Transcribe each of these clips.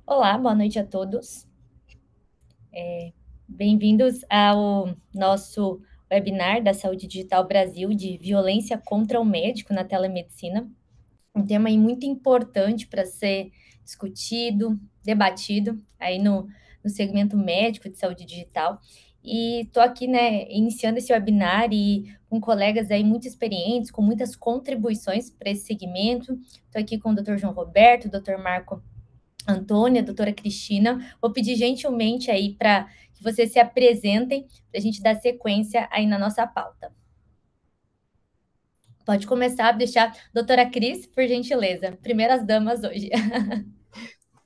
Olá, boa noite a todos. Bem-vindos ao nosso webinar da Saúde Digital Brasil de violência contra o médico na telemedicina. Um tema aí muito importante para ser discutido, debatido aí no segmento médico de saúde digital. E estou aqui, né, iniciando esse webinar e com colegas aí muito experientes, com muitas contribuições para esse segmento. Estou aqui com o Dr. João Roberto, o Dr. Marco Antônia, a doutora Cristina. Vou pedir gentilmente aí para que vocês se apresentem, para a gente dar sequência aí na nossa pauta. Pode começar a deixar, doutora Cris, por gentileza. Primeiras damas hoje.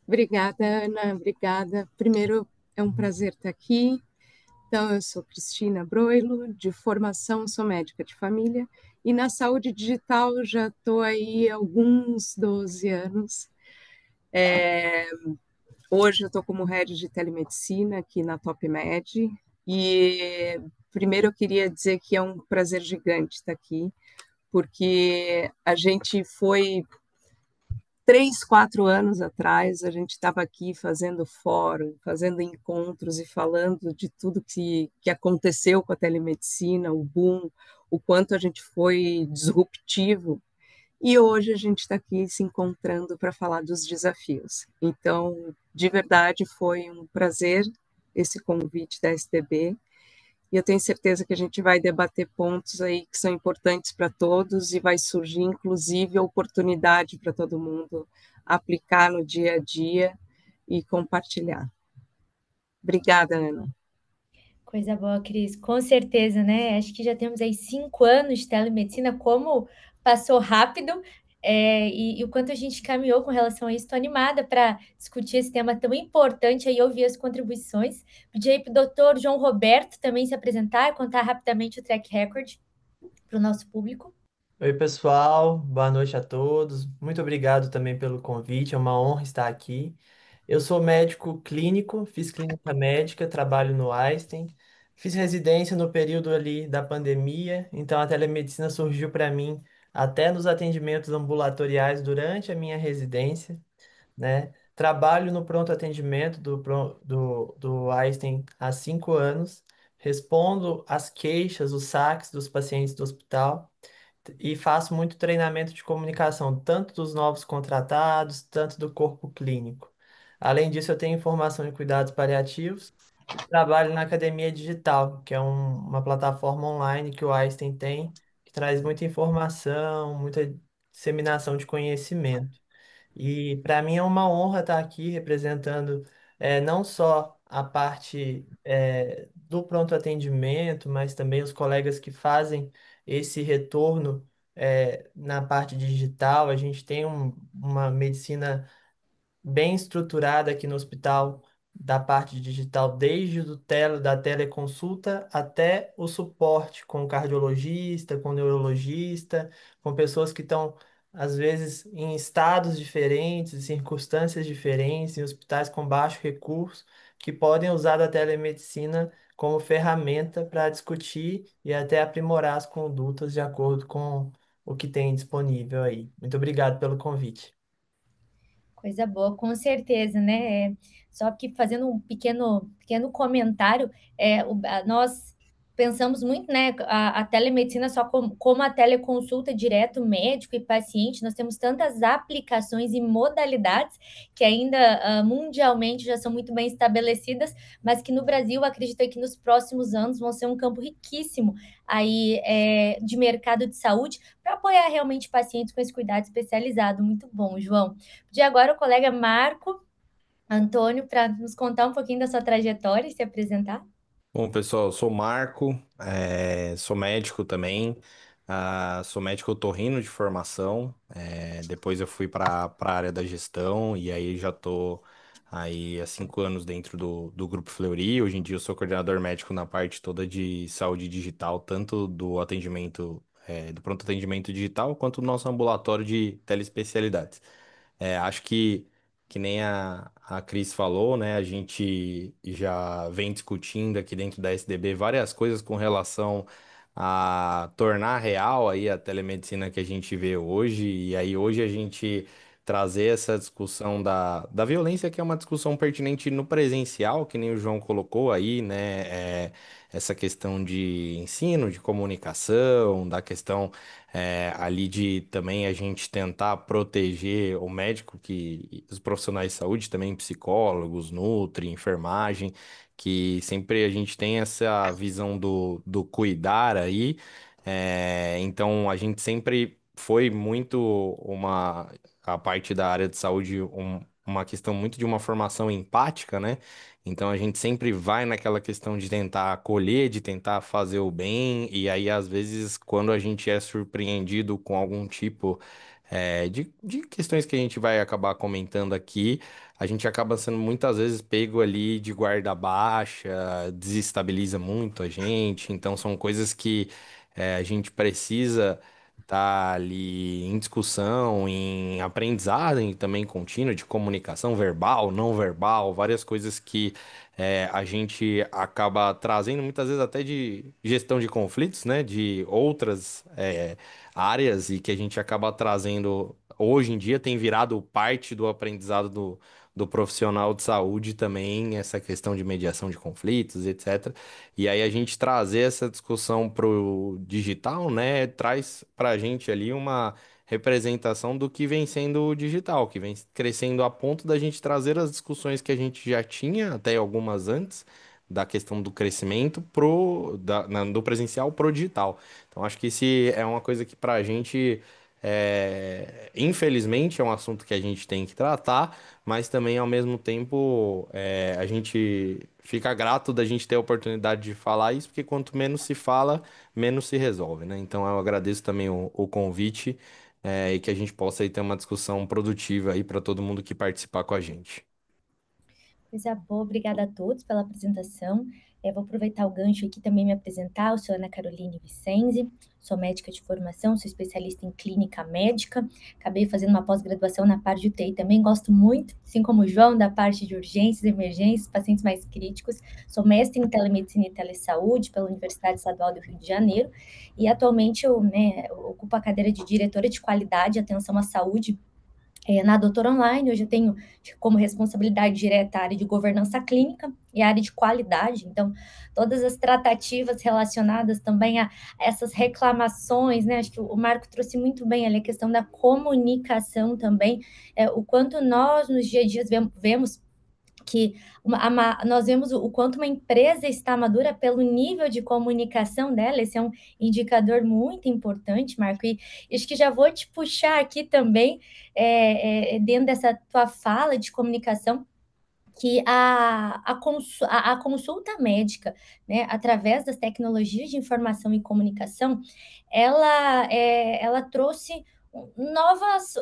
Obrigada, Ana, obrigada. Primeiro, é um prazer estar aqui. Então, eu sou Cristina Broilo, de formação sou médica de família, e na saúde digital já estou aí há alguns 12 anos. Hoje eu estou como head de telemedicina aqui na TopMed, e primeiro eu queria dizer que é um prazer gigante estar aqui, porque a gente foi 3, 4 anos atrás, a gente estava aqui fazendo fórum, fazendo encontros e falando de tudo que aconteceu com a telemedicina, o boom, o quanto a gente foi disruptivo. E hoje a gente está aqui se encontrando para falar dos desafios. Então, de verdade, foi um prazer esse convite da STB. E eu tenho certeza que a gente vai debater pontos aí que são importantes para todos e vai surgir, inclusive, a oportunidade para todo mundo aplicar no dia a dia e compartilhar. Obrigada, Ana. Coisa boa, Cris. Com certeza, né? Acho que já temos aí 5 anos de telemedicina, como passou rápido, e o quanto a gente caminhou com relação a isso. Estou animada para discutir esse tema tão importante aí, ouvir as contribuições. Pedir aí para o doutor João Roberto também se apresentar, contar rapidamente o track record para o nosso público. Oi, pessoal, boa noite a todos. Muito obrigado também pelo convite, é uma honra estar aqui. Eu sou médico clínico, fiz clínica médica, trabalho no Einstein, fiz residência no período ali da pandemia, então a telemedicina surgiu para mim até nos atendimentos ambulatoriais durante a minha residência, né? Trabalho no pronto atendimento do Einstein há 5 anos, respondo às queixas, os saques dos pacientes do hospital e faço muito treinamento de comunicação, tanto dos novos contratados, tanto do corpo clínico. Além disso, eu tenho formação em cuidados paliativos e trabalho na Academia Digital, que é uma plataforma online que o Einstein tem, que traz muita informação, muita disseminação de conhecimento. E para mim é uma honra estar aqui representando não só a parte do pronto atendimento, mas também os colegas que fazem esse retorno na parte digital. A gente tem uma medicina bem estruturada aqui no hospital da parte digital, desde da teleconsulta até o suporte com o cardiologista, com o neurologista, com pessoas que estão, às vezes, em estados diferentes, em circunstâncias diferentes, em hospitais com baixo recurso, que podem usar a telemedicina como ferramenta para discutir e até aprimorar as condutas de acordo com o que tem disponível aí. Muito obrigado pelo convite. Coisa boa, com certeza, né? Só que fazendo um pequeno comentário, nós pensamos muito, né? A telemedicina só como a teleconsulta direto médico e paciente, nós temos tantas aplicações e modalidades que ainda mundialmente já são muito bem estabelecidas, mas que no Brasil acredito que nos próximos anos vão ser um campo riquíssimo aí de mercado de saúde para apoiar realmente pacientes com esse cuidado especializado. Muito bom, João. De agora, o colega Marco Antônio, para nos contar um pouquinho da sua trajetória e se apresentar. Bom, pessoal, eu sou Marco, sou médico também, sou médico otorrino de formação, depois eu fui para a área da gestão e aí já estou aí há 5 anos dentro do Grupo Fleury. Hoje em dia eu sou coordenador médico na parte toda de saúde digital, tanto do atendimento, do pronto atendimento digital, quanto do nosso ambulatório de telespecialidades. Acho que nem a Cris falou, né? A gente já vem discutindo aqui dentro da SDB várias coisas com relação a tornar real aí a telemedicina que a gente vê hoje. E aí hoje a gente trazer essa discussão da violência, que é uma discussão pertinente no presencial, que nem o João colocou aí, né? Essa questão de ensino, de comunicação, da questão ali de também a gente tentar proteger o médico, que os profissionais de saúde, também psicólogos, nutri, enfermagem, que sempre a gente tem essa visão do cuidar aí. Então a gente sempre foi muito a parte da área de saúde uma questão muito de uma formação empática, né? Então a gente sempre vai naquela questão de tentar acolher, de tentar fazer o bem, e aí às vezes quando a gente é surpreendido com algum tipo de questões que a gente vai acabar comentando aqui, a gente acaba sendo muitas vezes pego ali de guarda baixa, desestabiliza muito a gente, então são coisas que a gente precisa estar ali em discussão, em aprendizado, e também contínuo de comunicação verbal, não verbal, várias coisas que a gente acaba trazendo muitas vezes até de gestão de conflitos, né, de outras áreas e que a gente acaba trazendo hoje em dia tem virado parte do aprendizado do profissional de saúde também, essa questão de mediação de conflitos, etc. E aí a gente trazer essa discussão pro digital, né, traz para a gente ali uma representação do que vem sendo o digital, que vem crescendo a ponto da gente trazer as discussões que a gente já tinha, até algumas antes, da questão do crescimento do presencial pro digital. Então acho que se é uma coisa que para a gente infelizmente é um assunto que a gente tem que tratar, mas também ao mesmo tempo a gente fica grato da gente ter a oportunidade de falar isso, porque quanto menos se fala, menos se resolve, né? Então eu agradeço também o convite, e que a gente possa aí ter uma discussão produtiva aí para todo mundo que participar com a gente. Coisa boa, obrigada a todos pela apresentação. Vou aproveitar o gancho aqui também me apresentar. Eu sou Ana Caroline Vicenzi, sou médica de formação, sou especialista em clínica médica. Acabei fazendo uma pós-graduação na parte de UTI também, gosto muito, assim como o João, da parte de urgências, emergências, pacientes mais críticos. Sou mestre em telemedicina e telesaúde pela Universidade Estadual do Rio de Janeiro e atualmente eu, ocupo a cadeira de diretora de qualidade e atenção à saúde na Doutora Online. Hoje eu tenho como responsabilidade direta a área de governança clínica e a área de qualidade. Então, todas as tratativas relacionadas também a essas reclamações, né? Acho que o Marco trouxe muito bem ali a questão da comunicação também, o quanto nós nos dia a dia vemos que nós vemos o quanto uma empresa está madura pelo nível de comunicação dela. Esse é um indicador muito importante, Marco, e acho que já vou te puxar aqui também, dentro dessa tua fala de comunicação, que a consulta médica, né, através das tecnologias de informação e comunicação, ela trouxe novas,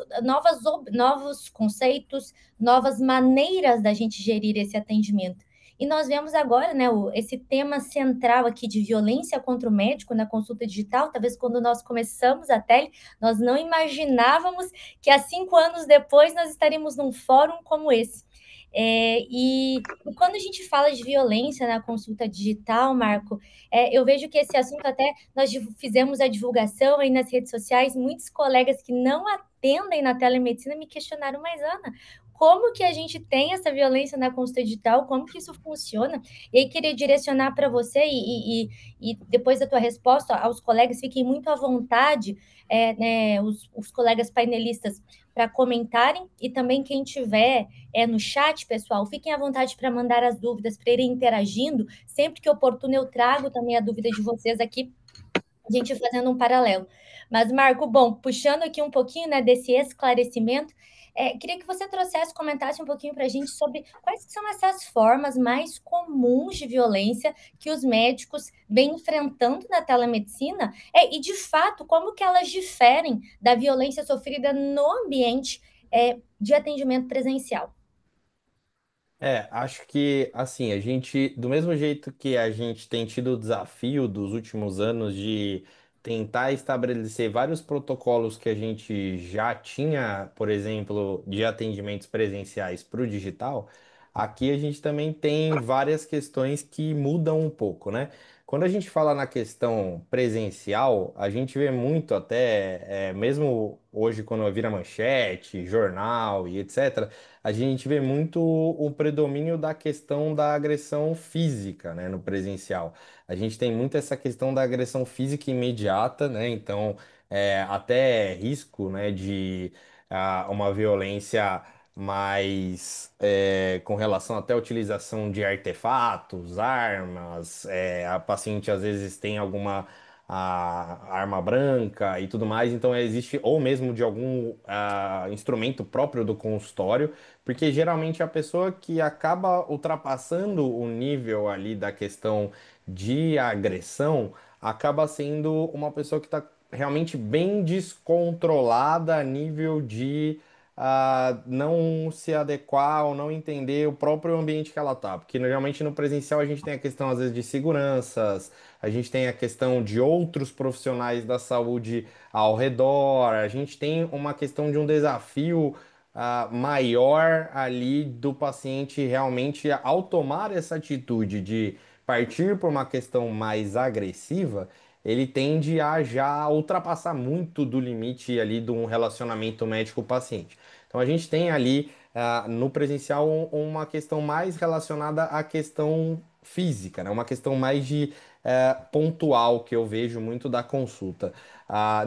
novos conceitos, novas maneiras da gente gerir esse atendimento. E nós vemos agora, né, esse tema central aqui de violência contra o médico na consulta digital. Talvez quando nós começamos a tele, nós não imaginávamos que há 5 anos depois nós estaríamos num fórum como esse. E quando a gente fala de violência na consulta digital, Marco, eu vejo que esse assunto até nós fizemos a divulgação aí nas redes sociais. Muitos colegas que não atendem na telemedicina me questionaram, mas Ana, como que a gente tem essa violência na consulta digital? Como que isso funciona? E aí queria direcionar para você e depois da tua resposta aos colegas, fiquem muito à vontade, né, os colegas painelistas, para comentarem, e também quem tiver no chat, pessoal, fiquem à vontade para mandar as dúvidas, para irem interagindo. Sempre que oportuno, eu trago também a dúvida de vocês aqui, a gente fazendo um paralelo. Mas, Marco, bom, puxando aqui um pouquinho, né, desse esclarecimento, queria que você trouxesse, comentasse um pouquinho para a gente sobre quais são essas formas mais comuns de violência que os médicos vêm enfrentando na telemedicina, e, de fato, como que elas diferem da violência sofrida no ambiente de atendimento presencial. Acho que assim, a gente, do mesmo jeito que a gente tem tido o desafio dos últimos anos de tentar estabelecer vários protocolos que a gente já tinha, por exemplo, de atendimentos presenciais para o digital, aqui a gente também tem várias questões que mudam um pouco, né? quando a gente fala na questão presencial, a gente vê muito até, mesmo hoje quando vira manchete, jornal e etc., a gente vê muito o predomínio da questão da agressão física, né, no presencial. A gente tem muito essa questão da agressão física imediata, né, então até risco, né, de uma violência mais com relação até à utilização de artefatos, armas, a paciente às vezes tem alguma arma branca e tudo mais, então existe, ou mesmo de algum instrumento próprio do consultório, porque geralmente a pessoa que acaba ultrapassando o nível ali da questão de agressão acaba sendo uma pessoa que está realmente bem descontrolada a nível de não se adequar ou não entender o próprio ambiente que ela tá. Porque geralmente no presencial a gente tem a questão, às vezes, de seguranças, a gente tem a questão de outros profissionais da saúde ao redor, a gente tem uma questão de um desafio. Maior ali do paciente realmente ao tomar essa atitude de partir por uma questão mais agressiva, ele tende a já ultrapassar muito do limite ali de um relacionamento médico-paciente. Então a gente tem ali no presencial uma questão mais relacionada à questão física, né? Uma questão mais de pontual que eu vejo muito da consulta.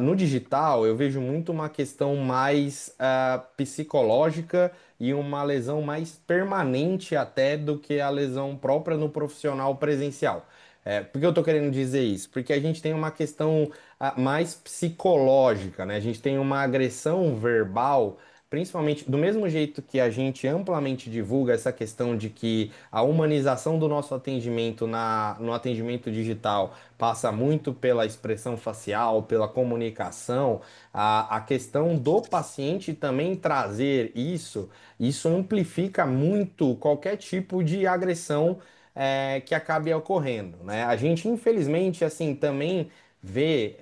No digital eu vejo muito uma questão mais psicológica e uma lesão mais permanente até do que a lesão própria no profissional presencial. Por que eu tô querendo dizer isso? Porque a gente tem uma questão mais psicológica, né? A gente tem uma agressão verbal, principalmente do mesmo jeito que a gente amplamente divulga essa questão de que a humanização do nosso atendimento no atendimento digital passa muito pela expressão facial, pela comunicação, a questão do paciente também trazer isso amplifica muito qualquer tipo de agressão que acabe ocorrendo, né? A gente, infelizmente, assim, também vê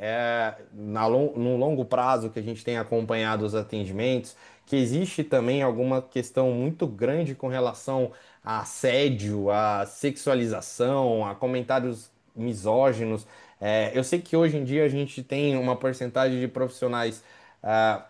no longo prazo que a gente tem acompanhado os atendimentos, que existe também alguma questão muito grande com relação a assédio, a sexualização, a comentários misóginos. Eu sei que hoje em dia a gente tem uma porcentagem de profissionais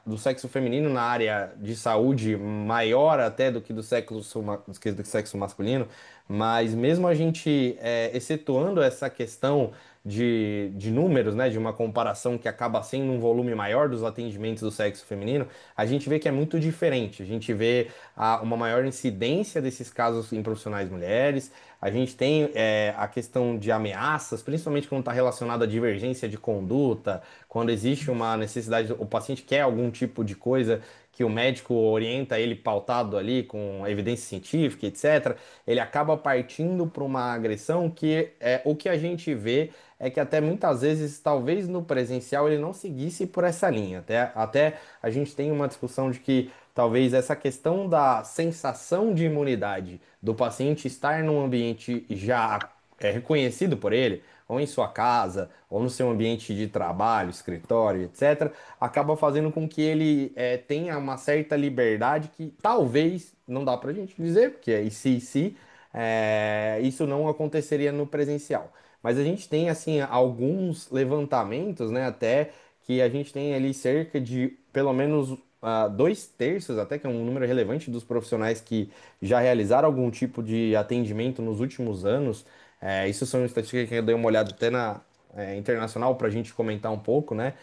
do sexo feminino na área de saúde maior até do que do sexo masculino, mas mesmo a gente excetuando essa questão de números, né, de uma comparação que acaba sendo um volume maior dos atendimentos do sexo feminino, a gente vê que é muito diferente. A gente vê uma maior incidência desses casos em profissionais mulheres, a gente tem a questão de ameaças, principalmente quando está relacionado à divergência de conduta, quando existe uma necessidade, o paciente quer algum tipo de coisa que o médico orienta ele pautado ali com evidência científica, etc., ele acaba partindo para uma agressão que o que a gente vê é que até muitas vezes, talvez no presencial, ele não seguisse por essa linha. Até a gente tem uma discussão de que talvez essa questão da sensação de imunidade do paciente estar num ambiente já reconhecido por ele, ou em sua casa, ou no seu ambiente de trabalho, escritório, etc., acaba fazendo com que ele tenha uma certa liberdade que talvez, não dá pra gente dizer, porque é se, isso não aconteceria no presencial. Mas a gente tem, assim, alguns levantamentos, né, até que a gente tem ali cerca de pelo menos 2/3, até que é um número relevante dos profissionais que já realizaram algum tipo de atendimento nos últimos anos. Isso são estatísticas que eu dei uma olhada até na internacional para a gente comentar um pouco, né?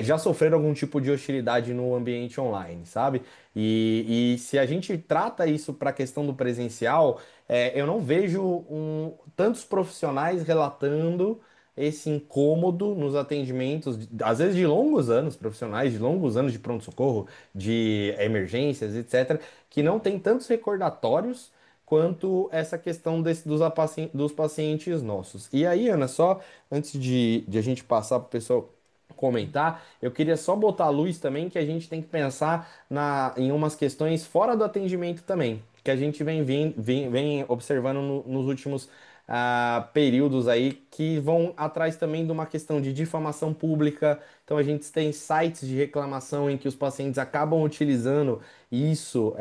Já sofreram algum tipo de hostilidade no ambiente online, sabe? E se a gente trata isso para a questão do presencial, eu não vejo tantos profissionais relatando esse incômodo nos atendimentos, às vezes de longos anos, profissionais de longos anos de pronto-socorro, de emergências, etc., que não tem tantos recordatórios quanto essa questão dos pacientes nossos. E aí, Ana, só antes de a gente passar para o pessoal comentar, eu queria só botar a luz também que a gente tem que pensar em umas questões fora do atendimento também, que a gente vem observando nos últimos períodos aí, que vão atrás também de uma questão de difamação pública. Então a gente tem sites de reclamação em que os pacientes acabam utilizando isso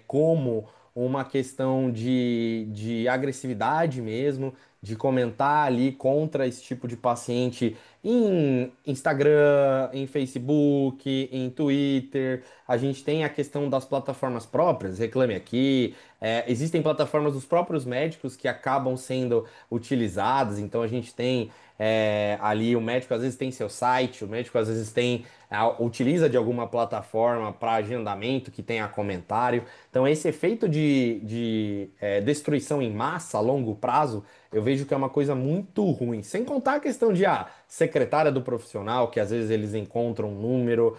como uma questão de agressividade mesmo, de comentar ali contra esse tipo de paciente em Instagram, em Facebook, em Twitter. A gente tem a questão das plataformas próprias, Reclame Aqui. Existem plataformas dos próprios médicos que acabam sendo utilizadas, então a gente tem ali o médico às vezes tem seu site, o médico às vezes utiliza de alguma plataforma para agendamento que tenha comentário. Então, esse efeito de destruição em massa a longo prazo, eu vejo que é uma coisa muito ruim. Sem contar a questão de secretária do profissional, que às vezes eles encontram um número,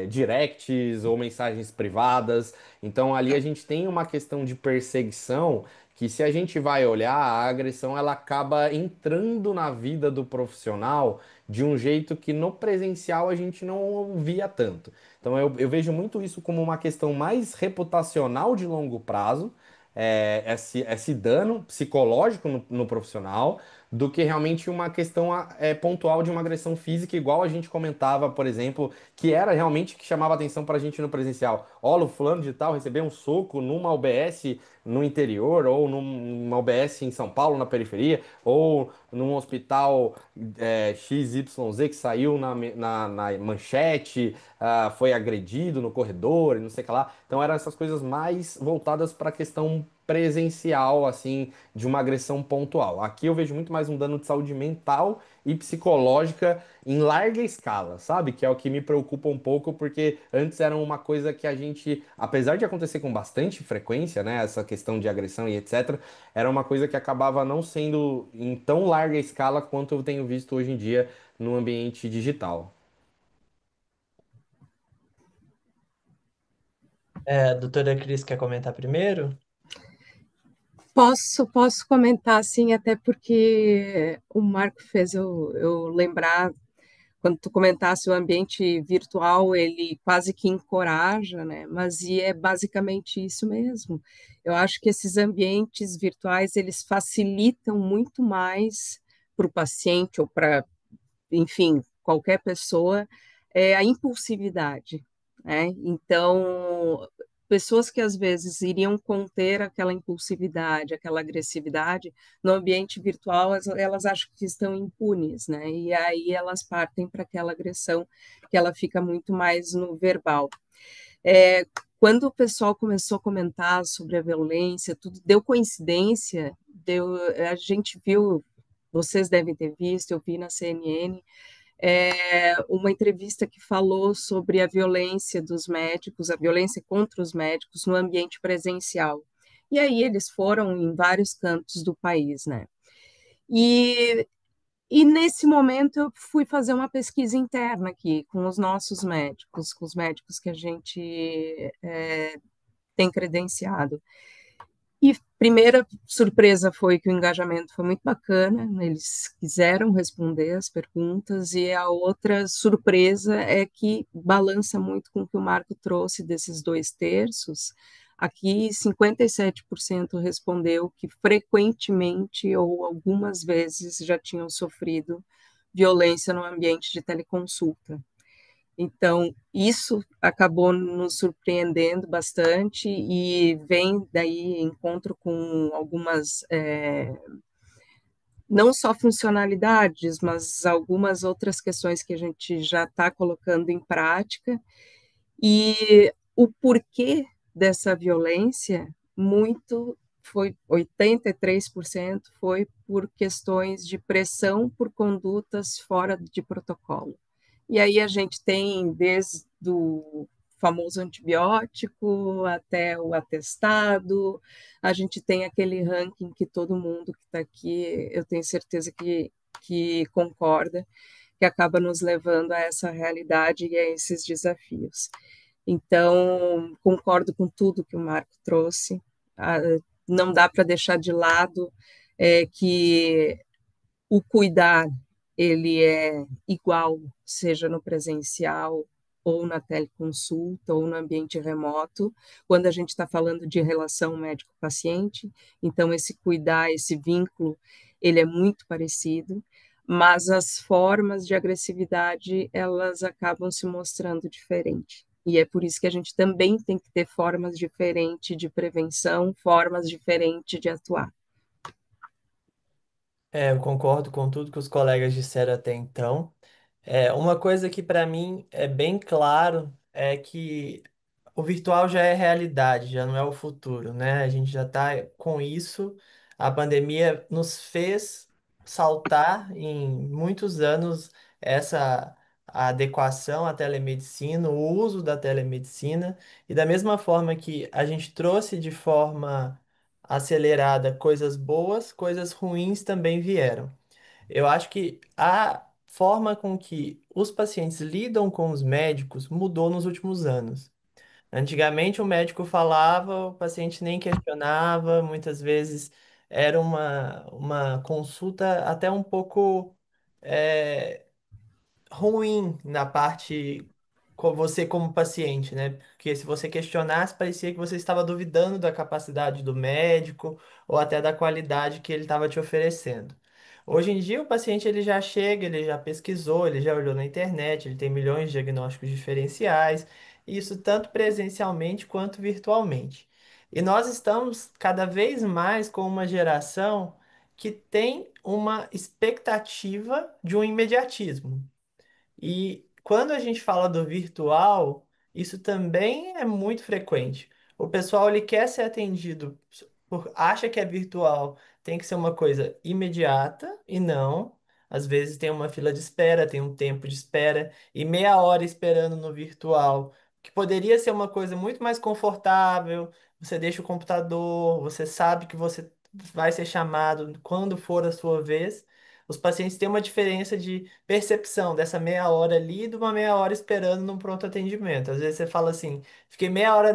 directs ou mensagens privadas. Então, ali a gente tem uma questão de perseguição que, se a gente vai olhar, a agressão ela acaba entrando na vida do profissional de um jeito que no presencial a gente não via tanto. Então eu vejo muito isso como uma questão mais reputacional de longo prazo, esse dano psicológico no profissional, do que realmente uma questão pontual de uma agressão física, igual a gente comentava, por exemplo, que era realmente que chamava atenção para a gente no presencial. Olha, o fulano de tal recebeu um soco numa UBS no interior, ou numa UBS em São Paulo, na periferia, ou num hospital XYZ que saiu na manchete, foi agredido no corredor e não sei o que lá. Então eram essas coisas mais voltadas para a questão presencial, assim, de uma agressão pontual. Aqui eu vejo muito mais um dano de saúde mental e psicológica em larga escala, sabe? Que é o que me preocupa um pouco, porque antes era uma coisa que a gente, apesar de acontecer com bastante frequência, né, essa questão de agressão e etc., era uma coisa que acabava não sendo em tão larga escala quanto eu tenho visto hoje em dia no ambiente digital. A doutora Cris quer comentar primeiro? Posso comentar, sim, até porque o Marco fez eu lembrar, quando tu comentasse o ambiente virtual, ele quase que encoraja, né? Mas é basicamente isso mesmo. Eu acho que esses ambientes virtuais, eles facilitam muito mais para o paciente ou para, enfim, qualquer pessoa, a impulsividade, né? Então, pessoas que às vezes iriam conter aquela impulsividade, aquela agressividade, no ambiente virtual, elas acham que estão impunes, né? E aí elas partem para aquela agressão que ela fica muito mais no verbal. Quando o pessoal começou a comentar sobre a violência, tudo deu coincidência, a gente viu, vocês devem ter visto, eu vi na CNN, uma entrevista que falou sobre a violência dos médicos, a violência contra os médicos no ambiente presencial. E aí eles foram em vários cantos do país, né? E, e nesse momento eu fui fazer uma pesquisa interna aqui com os nossos médicos, com os médicos que a gente tem credenciado. E primeira surpresa foi que o engajamento foi muito bacana, né? Eles quiseram responder as perguntas, e a outra surpresa é que balança muito com o que o Marco trouxe desses 2/3. Aqui, 57% respondeu que frequentemente ou algumas vezes já tinham sofrido violência no ambiente de teleconsulta. Então, isso acabou nos surpreendendo bastante, e vem daí encontro com algumas, não só funcionalidades, mas algumas outras questões que a gente já está colocando em prática, e o porquê dessa violência, muito foi 83% foi por questões de pressão por condutas fora de protocolo. E aí a gente tem desde o famoso antibiótico até o atestado, a gente tem aquele ranking que todo mundo que está aqui, eu tenho certeza que concorda, que acaba nos levando a essa realidade e a esses desafios. Então, concordo com tudo que o Marco trouxe. Não dá para deixar de lado que o cuidar ele é igual, seja no presencial ou na teleconsulta ou no ambiente remoto, quando a gente está falando de relação médico-paciente. Então, esse cuidar, esse vínculo, ele é muito parecido, mas as formas de agressividade, elas acabam se mostrando diferentes. E é por isso que a gente também tem que ter formas diferentes de prevenção, formas diferentes de atuar. Eu concordo com tudo que os colegas disseram até então. Uma coisa que para mim é bem claro é que o virtual já é realidade, já não é o futuro, né? A gente já está com isso. A pandemia nos fez saltar em muitos anos essa a adequação à telemedicina, o uso da telemedicina, e da mesma forma que a gente trouxe de forma acelerada coisas boas, coisas ruins também vieram. Eu acho que a forma com que os pacientes lidam com os médicos mudou nos últimos anos. Antigamente, o médico falava, o paciente nem questionava, muitas vezes era uma consulta até um pouco eh, ruim na parte com você como paciente, né? Porque se você questionasse, parecia que você estava duvidando da capacidade do médico ou até da qualidade que ele estava te oferecendo. Hoje em dia, o paciente ele já chega, ele já pesquisou, ele já olhou na internet, ele tem milhões de diagnósticos diferenciais, isso tanto presencialmente quanto virtualmente. E nós estamos cada vez mais com uma geração que tem uma expectativa de um imediatismo. E quando a gente fala do virtual, isso também é muito frequente. O pessoal ele quer ser atendido, acha que é virtual, tem que ser uma coisa imediata e não. Às vezes tem uma fila de espera, tem um tempo de espera e meia hora esperando no virtual, que poderia ser uma coisa muito mais confortável. Você deixa o computador, você sabe que você vai ser chamado quando for a sua vez. Os pacientes têm uma diferença de percepção dessa meia hora ali e de uma meia hora esperando num pronto atendimento. Às vezes você fala assim, fiquei meia hora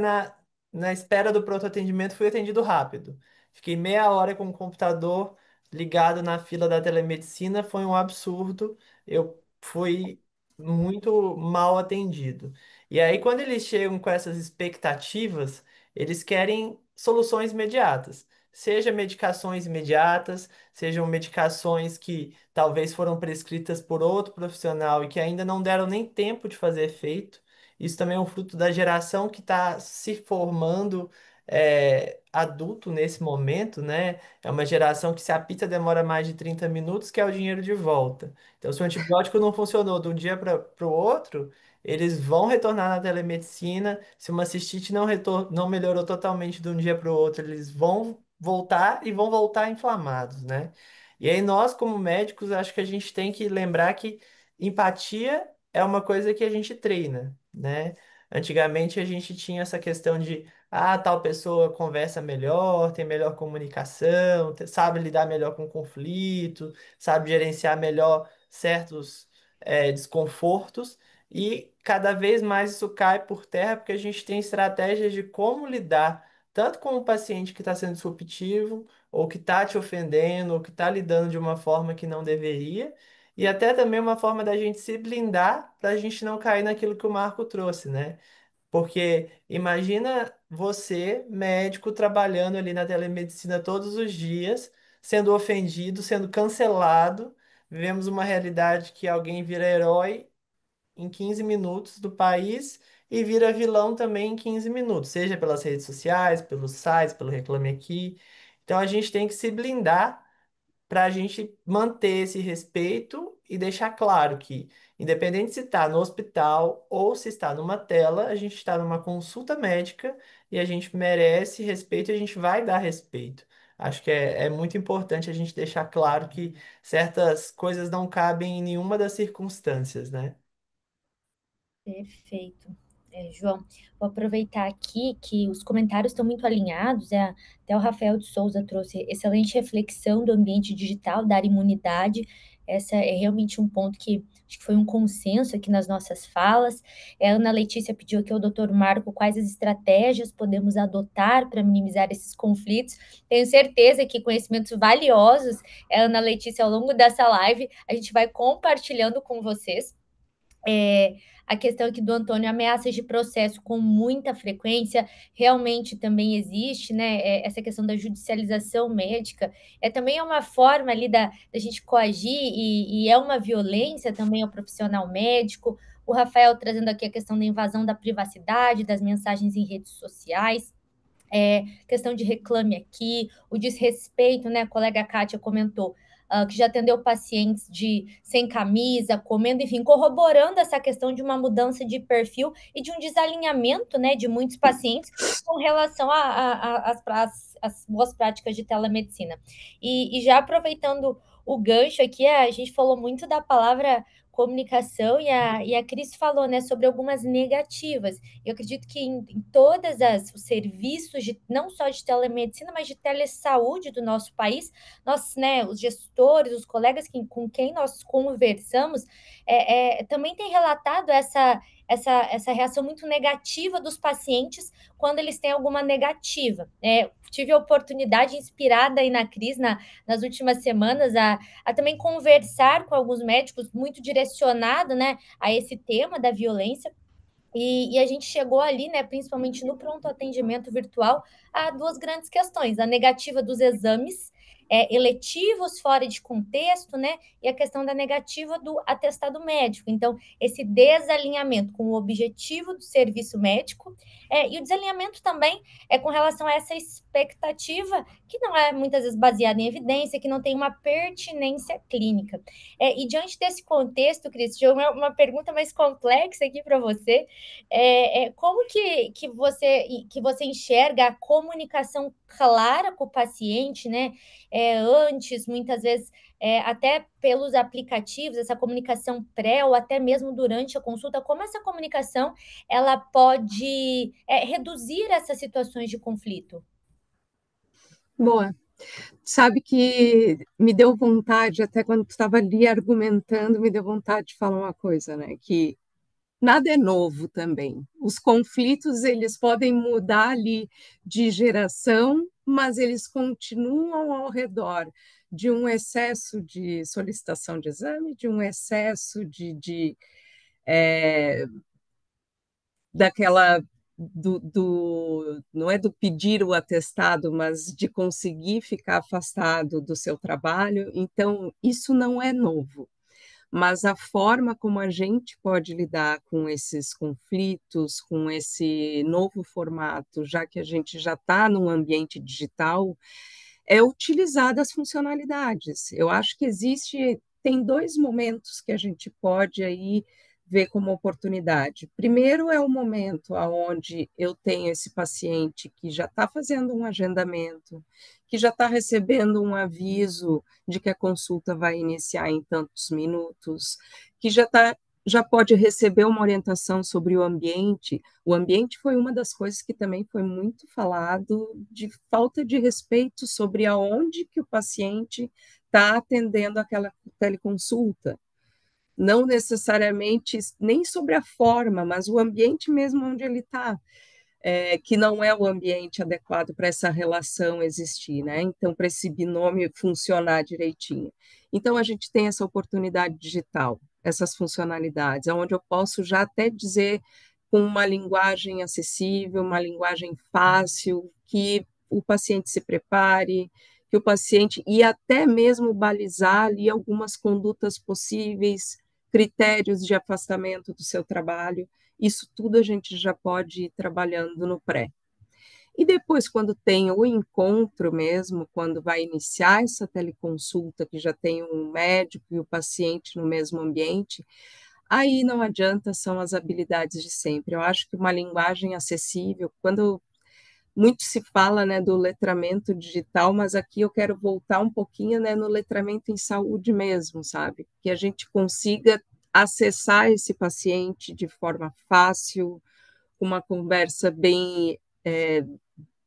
na espera do pronto atendimento, fui atendido rápido. Fiquei meia hora com o computador ligado na fila da telemedicina, foi um absurdo. Eu fui muito mal atendido. E aí, quando eles chegam com essas expectativas, eles querem soluções imediatas. Seja medicações imediatas, sejam medicações que talvez foram prescritas por outro profissional e que ainda não deram nem tempo de fazer efeito. Isso também é um fruto da geração que está se formando adulto nesse momento, né? É uma geração que se a pizza demora mais de 30 minutos, quer o dinheiro de volta. Então, se o antibiótico não funcionou de um dia para o outro, eles vão retornar na telemedicina. Se uma cistite não melhorou totalmente de um dia para o outro, eles vão voltar e vão voltar inflamados, né? E aí nós, como médicos, acho que a gente tem que lembrar que empatia é uma coisa que a gente treina, né? Antigamente a gente tinha essa questão de, tal pessoa conversa melhor, tem melhor comunicação, sabe lidar melhor com conflito, sabe gerenciar melhor certos desconfortos, e cada vez mais isso cai por terra porque a gente tem estratégias de como lidar tanto com o paciente que está sendo disruptivo, ou que está te ofendendo, ou que está lidando de uma forma que não deveria, e até também uma forma da gente se blindar para a gente não cair naquilo que o Marco trouxe, né? Porque imagina você, médico, trabalhando ali na telemedicina todos os dias, sendo ofendido, sendo cancelado. Vivemos uma realidade que alguém vira herói em 15 minutos do país e vira vilão também em 15 minutos, seja pelas redes sociais, pelos sites, pelo Reclame Aqui. Então a gente tem que se blindar para a gente manter esse respeito e deixar claro que, independente se está no hospital ou se está numa tela, a gente está numa consulta médica e a gente merece respeito e a gente vai dar respeito. Acho que é muito importante a gente deixar claro que certas coisas não cabem em nenhuma das circunstâncias, né? Perfeito. João, vou aproveitar aqui que os comentários estão muito alinhados. Até o Rafael de Souza trouxe excelente reflexão do ambiente digital, dar imunidade. Essa é realmente um ponto que acho que foi um consenso aqui nas nossas falas. A Ana Letícia pediu aqui ao doutor Marco quais as estratégias podemos adotar para minimizar esses conflitos. Tenho certeza que conhecimentos valiosos, Ana Letícia, ao longo dessa live, a gente vai compartilhando com vocês. A questão aqui do Antônio, ameaças de processo com muita frequência, realmente também existe, né? Essa questão da judicialização médica também é uma forma ali da gente coagir e é uma violência também ao profissional médico. o Rafael trazendo aqui a questão da invasão da privacidade, das mensagens em redes sociais, questão de reclame aqui, o desrespeito, né? A colega Kátia comentou que já atendeu pacientes sem camisa, comendo, enfim, corroborando essa questão de uma mudança de perfil e de um desalinhamento, né, de muitos pacientes com relação às boas práticas de telemedicina. E já aproveitando o gancho aqui, a gente falou muito da palavra comunicação e a Cris falou, né, sobre algumas negativas. Eu acredito que em todas os serviços, não só de telemedicina, mas de telesaúde do nosso país, nós, né, os gestores, os colegas com quem nós conversamos, também têm relatado essa reação muito negativa dos pacientes quando eles têm alguma negativa. Tive a oportunidade, inspirada aí na Cris, nas últimas semanas, a também conversar com alguns médicos muito direcionado, né, a esse tema da violência. E a gente chegou ali, né, principalmente no pronto atendimento virtual, a duas grandes questões: a negativa dos exames eletivos fora de contexto, né, e a questão da negativa do atestado médico. Então, esse desalinhamento com o objetivo do serviço médico e o desalinhamento também com relação a essa expectativa que não é muitas vezes baseada em evidência, que não tem uma pertinência clínica. E diante desse contexto, Cris, uma pergunta mais complexa aqui para você. Como que você enxerga a comunicação clara com o paciente, né? Antes, muitas vezes, até pelos aplicativos, essa comunicação pré ou até mesmo durante a consulta, como essa comunicação ela pode reduzir essas situações de conflito? Boa. Sabe que me deu vontade, até quando tu estava ali argumentando, me deu vontade de falar uma coisa, né? Que nada é novo também. Os conflitos, eles podem mudar ali de geração, mas eles continuam ao redor de um excesso de solicitação de exame, de um excesso daquela não é do pedir o atestado, mas de conseguir ficar afastado do seu trabalho. Então, isso não é novo. Mas a forma como a gente pode lidar com esses conflitos, com esse novo formato, já que a gente já está num ambiente digital, é utilizar as funcionalidades. Eu acho que tem dois momentos que a gente pode aí ver como oportunidade. Primeiro é o momento onde eu tenho esse paciente que já está fazendo um agendamento, que já está recebendo um aviso de que a consulta vai iniciar em tantos minutos, que já pode receber uma orientação sobre o ambiente. O ambiente foi uma das coisas que também foi muito falado, de falta de respeito sobre aonde que o paciente está atendendo aquela teleconsulta. Não necessariamente nem sobre a forma, mas o ambiente mesmo onde ele está. Que não é o ambiente adequado para essa relação existir, né? Então, para esse binômio funcionar direitinho. Então, a gente tem essa oportunidade digital, essas funcionalidades, onde eu posso já até dizer com uma linguagem acessível, uma linguagem fácil, que o paciente se prepare, que o paciente, e até mesmo balizar ali algumas condutas possíveis, critérios de afastamento do seu trabalho. Isso tudo a gente já pode ir trabalhando no pré. E depois, quando tem o encontro mesmo, quando vai iniciar essa teleconsulta, que já tem um médico e o paciente no mesmo ambiente, aí não adianta, são as habilidades de sempre. Eu acho que uma linguagem acessível, quando muito se fala, né, do letramento digital, mas aqui eu quero voltar um pouquinho, né, no letramento em saúde mesmo, sabe? Que a gente consiga acessar esse paciente de forma fácil, com uma conversa bem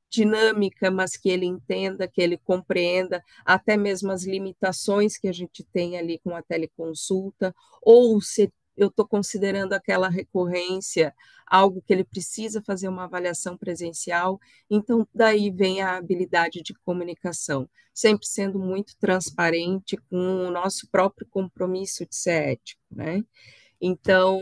dinâmica, mas que ele entenda, que ele compreenda até mesmo as limitações que a gente tem ali com a teleconsulta, ou se eu estou considerando aquela recorrência, algo que ele precisa fazer uma avaliação presencial, então daí vem a habilidade de comunicação, sempre sendo muito transparente com o nosso próprio compromisso de ser ético, né? Então,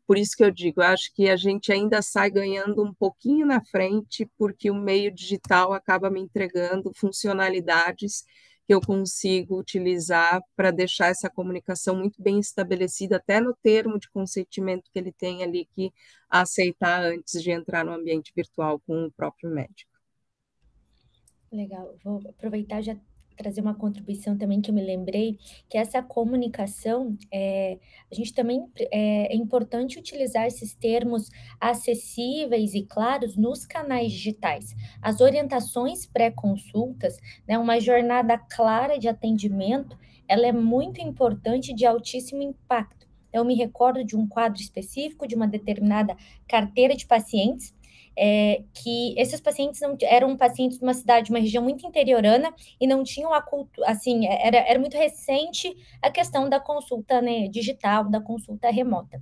por isso que eu digo, acho que a gente ainda sai ganhando um pouquinho na frente, porque o meio digital acaba me entregando funcionalidades que eu consigo utilizar para deixar essa comunicação muito bem estabelecida, até no termo de consentimento que ele tem ali que aceitar antes de entrar no ambiente virtual com o próprio médico. Legal, vou aproveitar e já trazer uma contribuição também que eu me lembrei, que essa comunicação, a gente também é importante utilizar esses termos acessíveis e claros nos canais digitais. As orientações pré-consultas, né, uma jornada clara de atendimento, ela é muito importante e de altíssimo impacto. Eu me recordo de um quadro específico, de uma determinada carteira de pacientes, que esses pacientes não eram pacientes de uma cidade, de uma região muito interiorana e não tinham a cultura, assim, era muito recente a questão da consulta, né, digital, da consulta remota.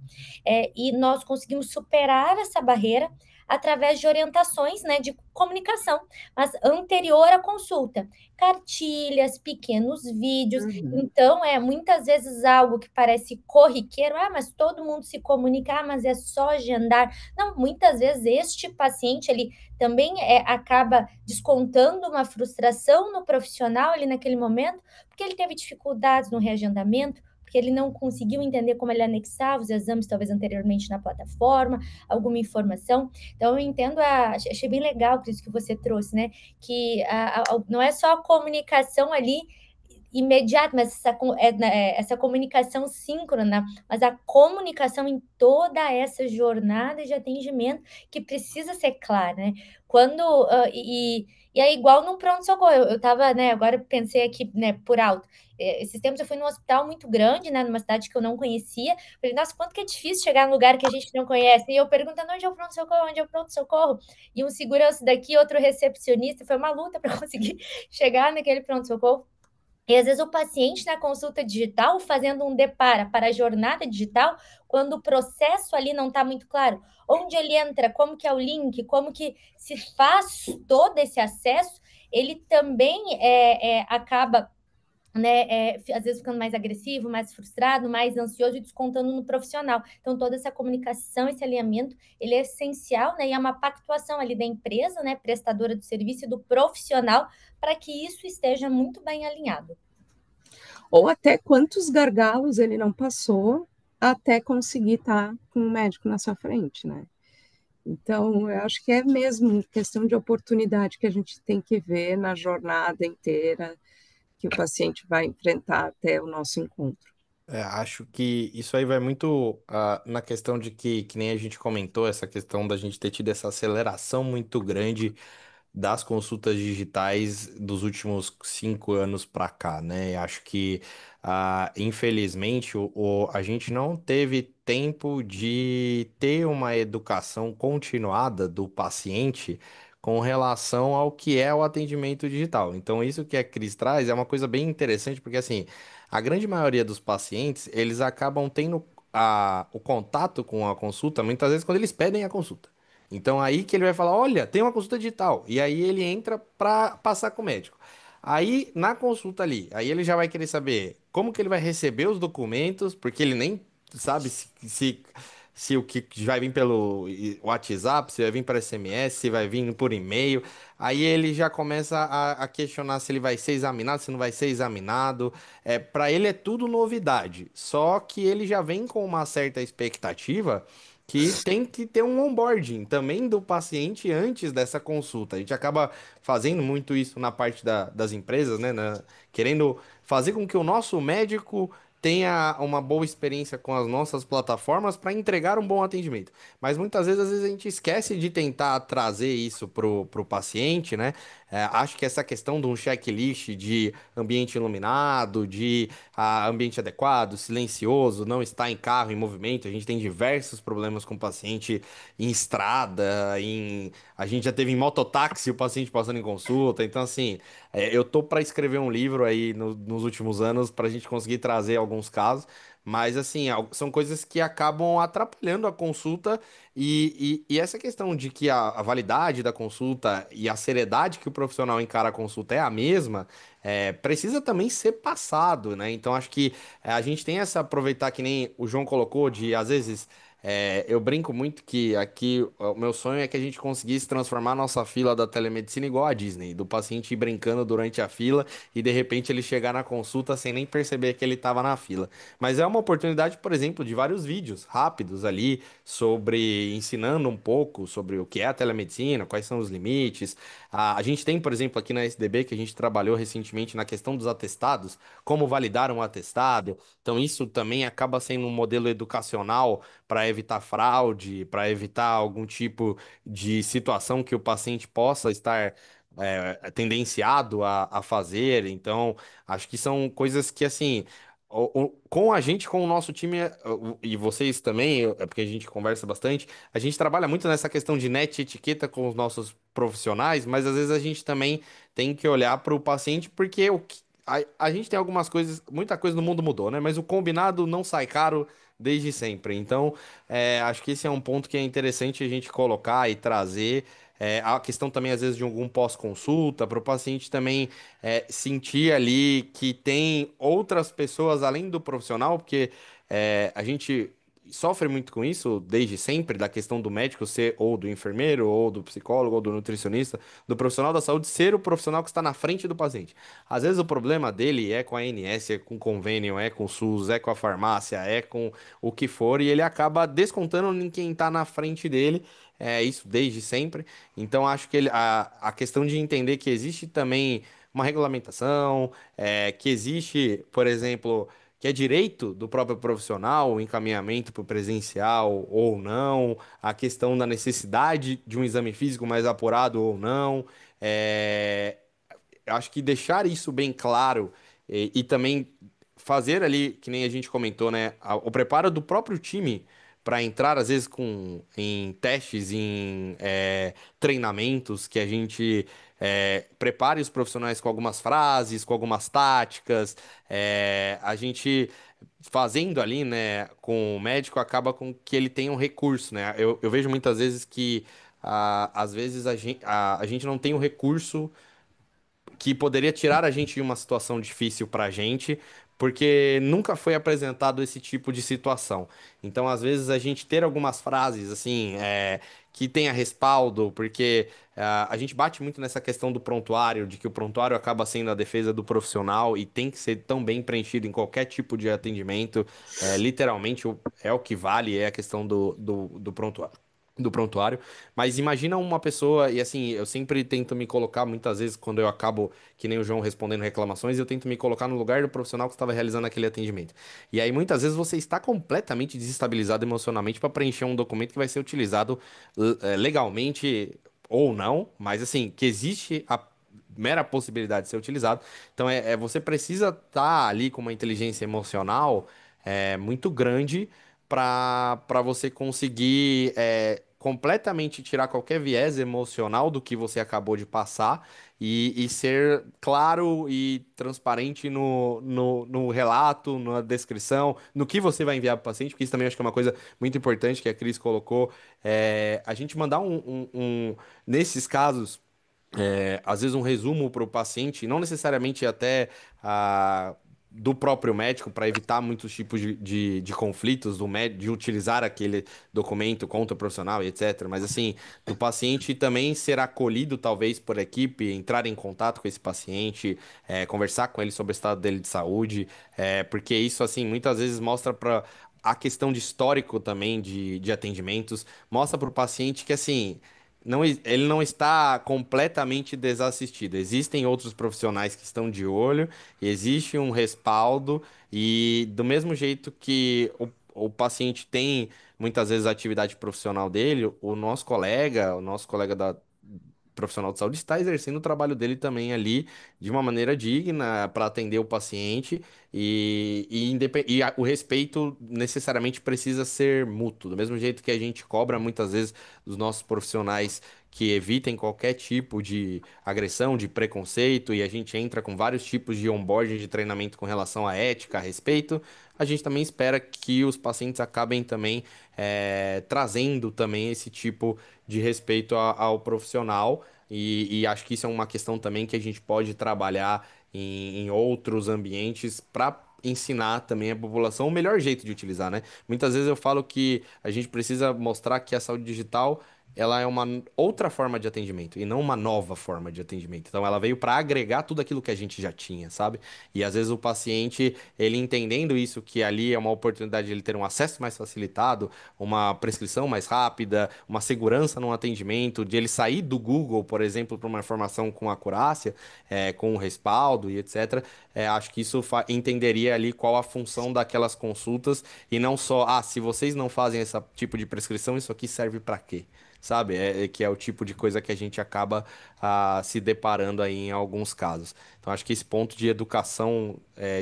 E nós conseguimos superar essa barreira através de orientações, né, de comunicação, mas anterior à consulta, cartilhas, pequenos vídeos. Uhum. Então, muitas vezes algo que parece corriqueiro, mas todo mundo se comunica, mas é só agendar. Não, muitas vezes este paciente ele também acaba descontando uma frustração no profissional ali naquele momento, porque ele teve dificuldades no reagendamento, porque ele não conseguiu entender como ele anexava os exames, talvez anteriormente na plataforma, alguma informação. Então, eu entendo, achei bem legal isso que você trouxe, né? Que não é só a comunicação ali imediata, mas essa comunicação síncrona, mas a comunicação em toda essa jornada de atendimento que precisa ser clara, né? Quando e é igual num pronto-socorro. Eu estava, né? Agora pensei aqui, né? Por alto. Esses tempos eu fui num hospital muito grande, né? Numa cidade que eu não conhecia. Falei, nossa, quanto que é difícil chegar num lugar que a gente não conhece. E eu perguntando onde é o pronto-socorro, onde é o pronto-socorro. E um segurança daqui, outro recepcionista. Foi uma luta para conseguir chegar naquele pronto-socorro. E às vezes o paciente na consulta digital fazendo um depara para a jornada digital, quando o processo ali não está muito claro, onde ele entra, como que é o link, como que se faz todo esse acesso, ele também acaba, né, às vezes ficando mais agressivo, mais frustrado, mais ansioso e descontando no profissional. Então, toda essa comunicação, esse alinhamento, ele é essencial, né, e é uma pactuação ali da empresa, né, prestadora do serviço e do profissional, para que isso esteja muito bem alinhado. Ou até quantos gargalos ele não passou até conseguir estar com o médico na sua frente, né? Então, eu acho que é mesmo questão de oportunidade que a gente tem que ver na jornada inteira que o paciente vai enfrentar até o nosso encontro. Acho que isso aí vai muito na questão de que nem a gente comentou, essa questão da gente ter tido essa aceleração muito grande das consultas digitais dos últimos 5 anos para cá, né? Acho que, infelizmente, a gente não teve tempo de ter uma educação continuada do paciente com relação ao que é o atendimento digital. Então, isso que a Cris traz é uma coisa bem interessante, porque assim, a grande maioria dos pacientes, eles acabam tendo o contato com a consulta, muitas vezes, quando eles pedem a consulta. Então aí que ele vai falar, olha, tem uma consulta digital. E aí ele entra para passar com o médico. Aí na consulta ali, aí ele já vai querer saber como que ele vai receber os documentos, porque ele nem sabe se o que vai vir pelo WhatsApp, se vai vir para SMS, se vai vir por e-mail. Aí ele já começa a questionar se ele vai ser examinado, se não vai ser examinado. Para ele é tudo novidade. Só que ele já vem com uma certa expectativa que tem que ter um onboarding também do paciente antes dessa consulta. A gente acaba fazendo muito isso na parte das empresas, né? Querendo fazer com que o nosso médico tenha uma boa experiência com as nossas plataformas para entregar um bom atendimento. Mas muitas vezes, às vezes, a gente esquece de tentar trazer isso pro paciente, né? Acho que essa questão de um checklist de ambiente iluminado, de ambiente adequado, silencioso, não estar em carro, em movimento. A gente tem diversos problemas com o paciente em estrada, a gente já teve em mototáxi o paciente passando em consulta. Então, assim, eu tô para escrever um livro aí nos últimos anos para a gente conseguir trazer alguns casos. Mas, assim, são coisas que acabam atrapalhando a consulta e essa questão de que a validade da consulta e a seriedade que o profissional encara a consulta é a mesma, precisa também ser passado, né? Então acho que a gente tem essa aproveitar que nem o João colocou de às vezes Eu brinco muito que aqui o meu sonho é que a gente conseguisse transformar a nossa fila da telemedicina igual a Disney, do paciente ir brincando durante a fila e de repente ele chegar na consulta sem nem perceber que ele estava na fila. Mas é uma oportunidade, por exemplo, de vários vídeos rápidos ali sobre ensinando um pouco sobre o que é a telemedicina, quais são os limites. A gente tem, por exemplo, aqui na SDB que a gente trabalhou recentemente na questão dos atestados, como validar um atestado. Então isso também acaba sendo um modelo educacional para evitar fraude, para evitar algum tipo de situação que o paciente possa estar tendenciado a fazer. Então, acho que são coisas que, assim, com a gente, com o nosso time, e vocês também, é porque a gente conversa bastante, a gente trabalha muito nessa questão de net etiqueta com os nossos profissionais, mas às vezes a gente também tem que olhar para o paciente, porque a gente tem algumas coisas, muita coisa no mundo mudou, né? Mas o combinado não sai caro desde sempre. Então, acho que esse é um ponto que é interessante a gente colocar e trazer. A questão também, às vezes, de algum pós-consulta, para o paciente também sentir ali que tem outras pessoas além do profissional, porque a gente sofre muito com isso desde sempre, da questão do médico ser ou do enfermeiro, ou do psicólogo, ou do nutricionista, do profissional da saúde ser o profissional que está na frente do paciente. Às vezes o problema dele é com a ANS, é com o convênio, é com o SUS, é com a farmácia, é com o que for, e ele acaba descontando em quem está na frente dele. Isso desde sempre. Então, acho que a questão de entender que existe também uma regulamentação, que existe, por exemplo, que é direito do próprio profissional o encaminhamento para o presencial ou não, a questão da necessidade de um exame físico mais apurado ou não. É, eu acho que deixar isso bem claro e também fazer ali, que nem a gente comentou, né, o preparo do próprio time para entrar, às vezes, em testes, em treinamentos, que a gente prepare os profissionais com algumas frases, com algumas táticas, a gente fazendo ali, né, com o médico, acaba com que ele tenha um recurso, né? Eu vejo muitas vezes que, às vezes, a gente não tem o recurso que poderia tirar a gente de uma situação difícil pra gente, porque nunca foi apresentado esse tipo de situação. Então, às vezes, a gente ter algumas frases assim, que tenha respaldo, porque a gente bate muito nessa questão do prontuário, de que o prontuário acaba sendo a defesa do profissional e tem que ser tão bem preenchido em qualquer tipo de atendimento. Literalmente, é o que vale, é a questão do prontuário. Do prontuário, mas imagina uma pessoa, e assim, eu sempre tento me colocar, muitas vezes, quando eu acabo, que nem o João respondendo reclamações, eu tento me colocar no lugar do profissional que estava realizando aquele atendimento. E aí, muitas vezes, você está completamente desestabilizado emocionalmente para preencher um documento que vai ser utilizado legalmente ou não, mas assim, que existe a mera possibilidade de ser utilizado. Então, você precisa estar ali com uma inteligência emocional muito grande para você conseguir completamente tirar qualquer viés emocional do que você acabou de passar e ser claro e transparente no relato, na descrição, no que você vai enviar para o paciente, porque isso também acho que é uma coisa muito importante que a Cris colocou. A gente mandar nesses casos às vezes um resumo para o paciente, não necessariamente até do próprio médico, para evitar muitos tipos de conflitos do médico, de utilizar aquele documento contra o profissional e etc. Mas assim, do paciente também ser acolhido, talvez, por equipe, entrar em contato com esse paciente, conversar com ele sobre o estado dele de saúde, porque isso, assim, muitas vezes mostra para a questão de histórico também de atendimentos, mostra para o paciente que, assim, ele não está completamente desassistido. Existem outros profissionais que estão de olho, existe um respaldo, e do mesmo jeito que o paciente tem muitas vezes a atividade profissional dele, o nosso colega profissional de saúde está exercendo o trabalho dele também ali de uma maneira digna para atender o paciente o respeito necessariamente precisa ser mútuo. Do mesmo jeito que a gente cobra muitas vezes dos nossos profissionais que evitem qualquer tipo de agressão, de preconceito, e a gente entra com vários tipos de onboarding de treinamento com relação à ética, a respeito, a gente também espera que os pacientes acabem também trazendo também esse tipo de respeito ao profissional. E acho que isso é uma questão também que a gente pode trabalhar em outros ambientes para ensinar também a população o melhor jeito de utilizar, né? Muitas vezes eu falo que a gente precisa mostrar que a saúde digital ela é uma outra forma de atendimento e não uma nova forma de atendimento. Então ela veio para agregar tudo aquilo que a gente já tinha, sabe? E às vezes o paciente, ele entendendo isso, que ali é uma oportunidade de ele ter um acesso mais facilitado, uma prescrição mais rápida, uma segurança no atendimento, de ele sair do Google, por exemplo, para uma informação com acurácia, com respaldo e etc. Acho que isso entenderia ali qual a função daquelas consultas e não só, se vocês não fazem esse tipo de prescrição, isso aqui serve para quê? Sabe? Que é o tipo de coisa que a gente acaba se deparando aí em alguns casos. Então, acho que esse ponto de educação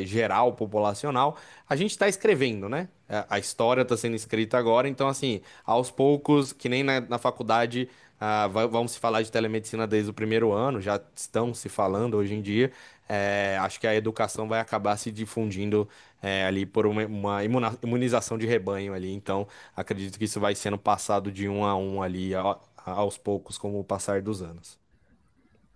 geral, populacional, a gente está escrevendo, né? A história está sendo escrita agora, então, assim, aos poucos, que nem na faculdade, vamos se falar de telemedicina desde o primeiro ano, já estão se falando hoje em dia. Acho que a educação vai acabar se difundindo ali por uma imunização de rebanho ali. Então, acredito que isso vai sendo passado de um a um ali aos poucos, com o passar dos anos.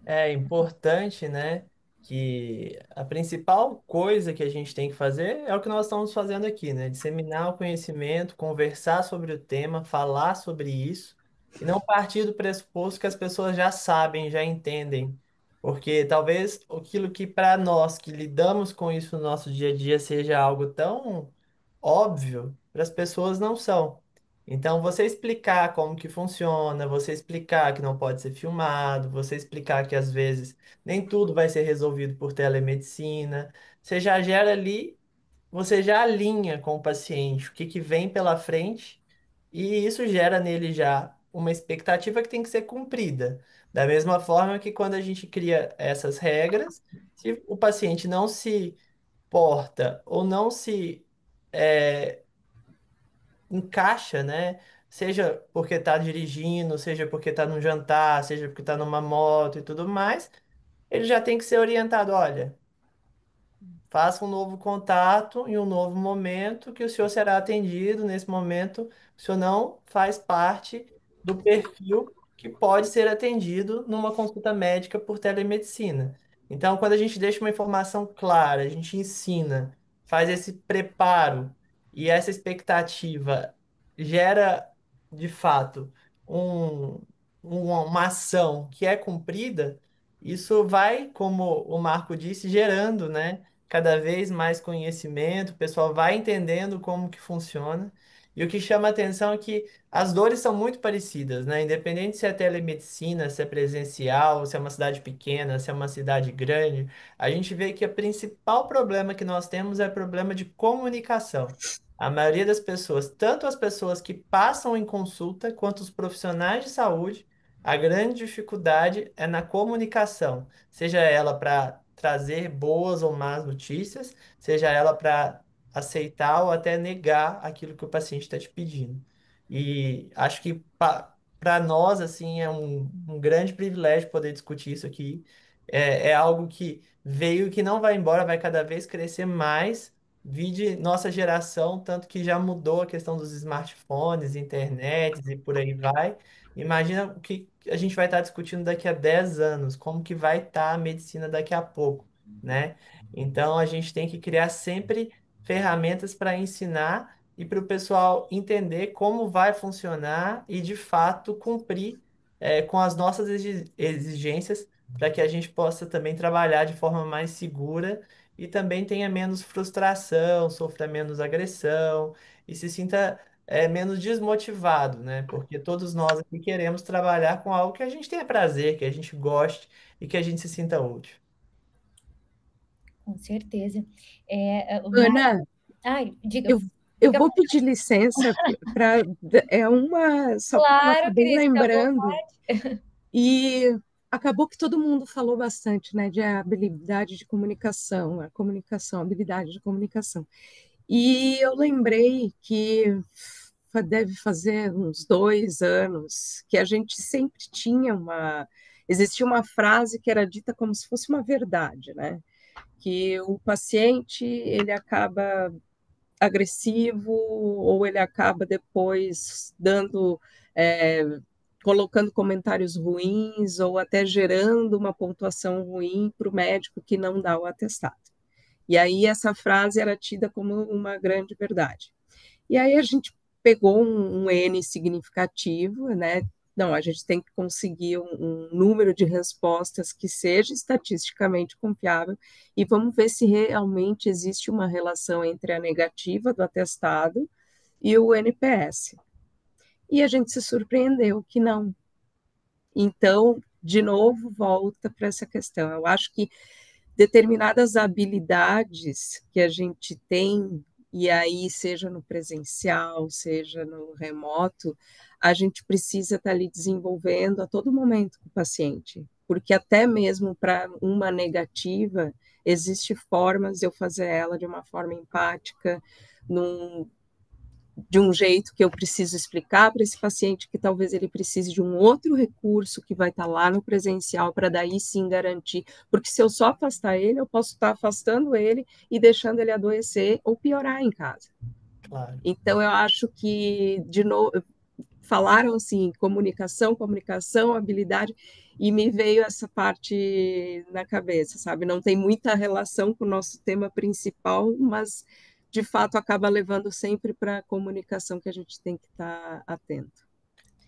É importante, né, que a principal coisa que a gente tem que fazer é o que nós estamos fazendo aqui, né? Disseminar o conhecimento, conversar sobre o tema, falar sobre isso, e não partir do pressuposto que as pessoas já sabem, já entendem. Porque talvez aquilo que para nós que lidamos com isso no nosso dia a dia seja algo tão óbvio, para as pessoas não são. Então, você explicar como que funciona, você explicar que não pode ser filmado, você explicar que às vezes nem tudo vai ser resolvido por telemedicina, você já gera ali, você já alinha com o paciente o que que vem pela frente e isso gera nele já uma expectativa que tem que ser cumprida. Da mesma forma que quando a gente cria essas regras, se o paciente não se porta ou não se eh, encaixa, né? Seja porque está dirigindo, seja porque está num jantar, seja porque está numa moto e tudo mais, ele já tem que ser orientado, olha, faça um novo contato em um novo momento que o senhor será atendido. Nesse momento, o senhor não faz parte do perfil que pode ser atendido numa consulta médica por telemedicina. Então, quando a gente deixa uma informação clara, a gente ensina, faz esse preparo e essa expectativa gera, de fato, um, uma ação que é cumprida, isso vai, como o Marco disse, gerando, né? Cada vez mais conhecimento, o pessoal vai entendendo como que funciona. E o que chama a atenção é que as dores são muito parecidas, né? Independente se é telemedicina, se é presencial, se é uma cidade pequena, se é uma cidade grande, a gente vê que o principal problema que nós temos é problema de comunicação. A maioria das pessoas, tanto as pessoas que passam em consulta, quanto os profissionais de saúde, a grande dificuldade é na comunicação, seja ela para trazer boas ou más notícias, seja ela para aceitar ou até negar aquilo que o paciente está te pedindo. E acho que para nós, assim, é um grande privilégio poder discutir isso aqui. É algo que veio e que não vai embora, vai cada vez crescer mais. Vide nossa geração, tanto que já mudou a questão dos smartphones, internets e por aí vai. Imagina o que a gente vai estar discutindo daqui a 10 anos, como que vai estar a medicina daqui a pouco, né? Então a gente tem que criar sempre ferramentas para ensinar e para o pessoal entender como vai funcionar e de fato cumprir com as nossas exigências para que a gente possa também trabalhar de forma mais segura e também tenha menos frustração, sofra menos agressão e se sinta menos desmotivado, né? Porque todos nós aqui queremos trabalhar com algo que a gente tenha prazer, que a gente goste e que a gente se sinta útil. Com certeza. Ana, Ai, diga, eu, eu fica vou pedir licença para só porque eu claro, acabei Cris, fica à lembrando vontade. e acabou que todo mundo falou bastante, né, de habilidade de comunicação, a comunicação, habilidade de comunicação. E eu lembrei que deve fazer uns 2 anos que a gente sempre tinha existia uma frase que era dita como se fosse uma verdade, né? Que o paciente ele acaba agressivo ou ele acaba depois é, colocando comentários ruins ou até gerando uma pontuação ruim para o médico que não dá o atestado. E aí essa frase era tida como uma grande verdade. E aí a gente pegou um N significativo, né? Não, a gente tem que conseguir um número de respostas que seja estatisticamente confiável e vamos ver se realmente existe uma relação entre a negativa do atestado e o NPS. E a gente se surpreendeu que não. Então, de novo, volta para essa questão. Eu acho que determinadas habilidades que a gente tem, e aí seja no presencial, seja no remoto, a gente precisa estar ali desenvolvendo a todo momento com o paciente, porque até mesmo para uma negativa, existe formas de eu fazer ela de uma forma empática, num, de um jeito que eu preciso explicar para esse paciente que talvez ele precise de um outro recurso que vai estar lá no presencial para daí sim garantir, porque se eu só afastar ele, eu posso estar afastando ele e deixando ele adoecer ou piorar em casa. Claro. Então eu acho que de novo falaram assim, comunicação, comunicação, habilidade, e me veio essa parte na cabeça, sabe? Não tem muita relação com o nosso tema principal, mas de fato acaba levando sempre para a comunicação que a gente tem que estar atento.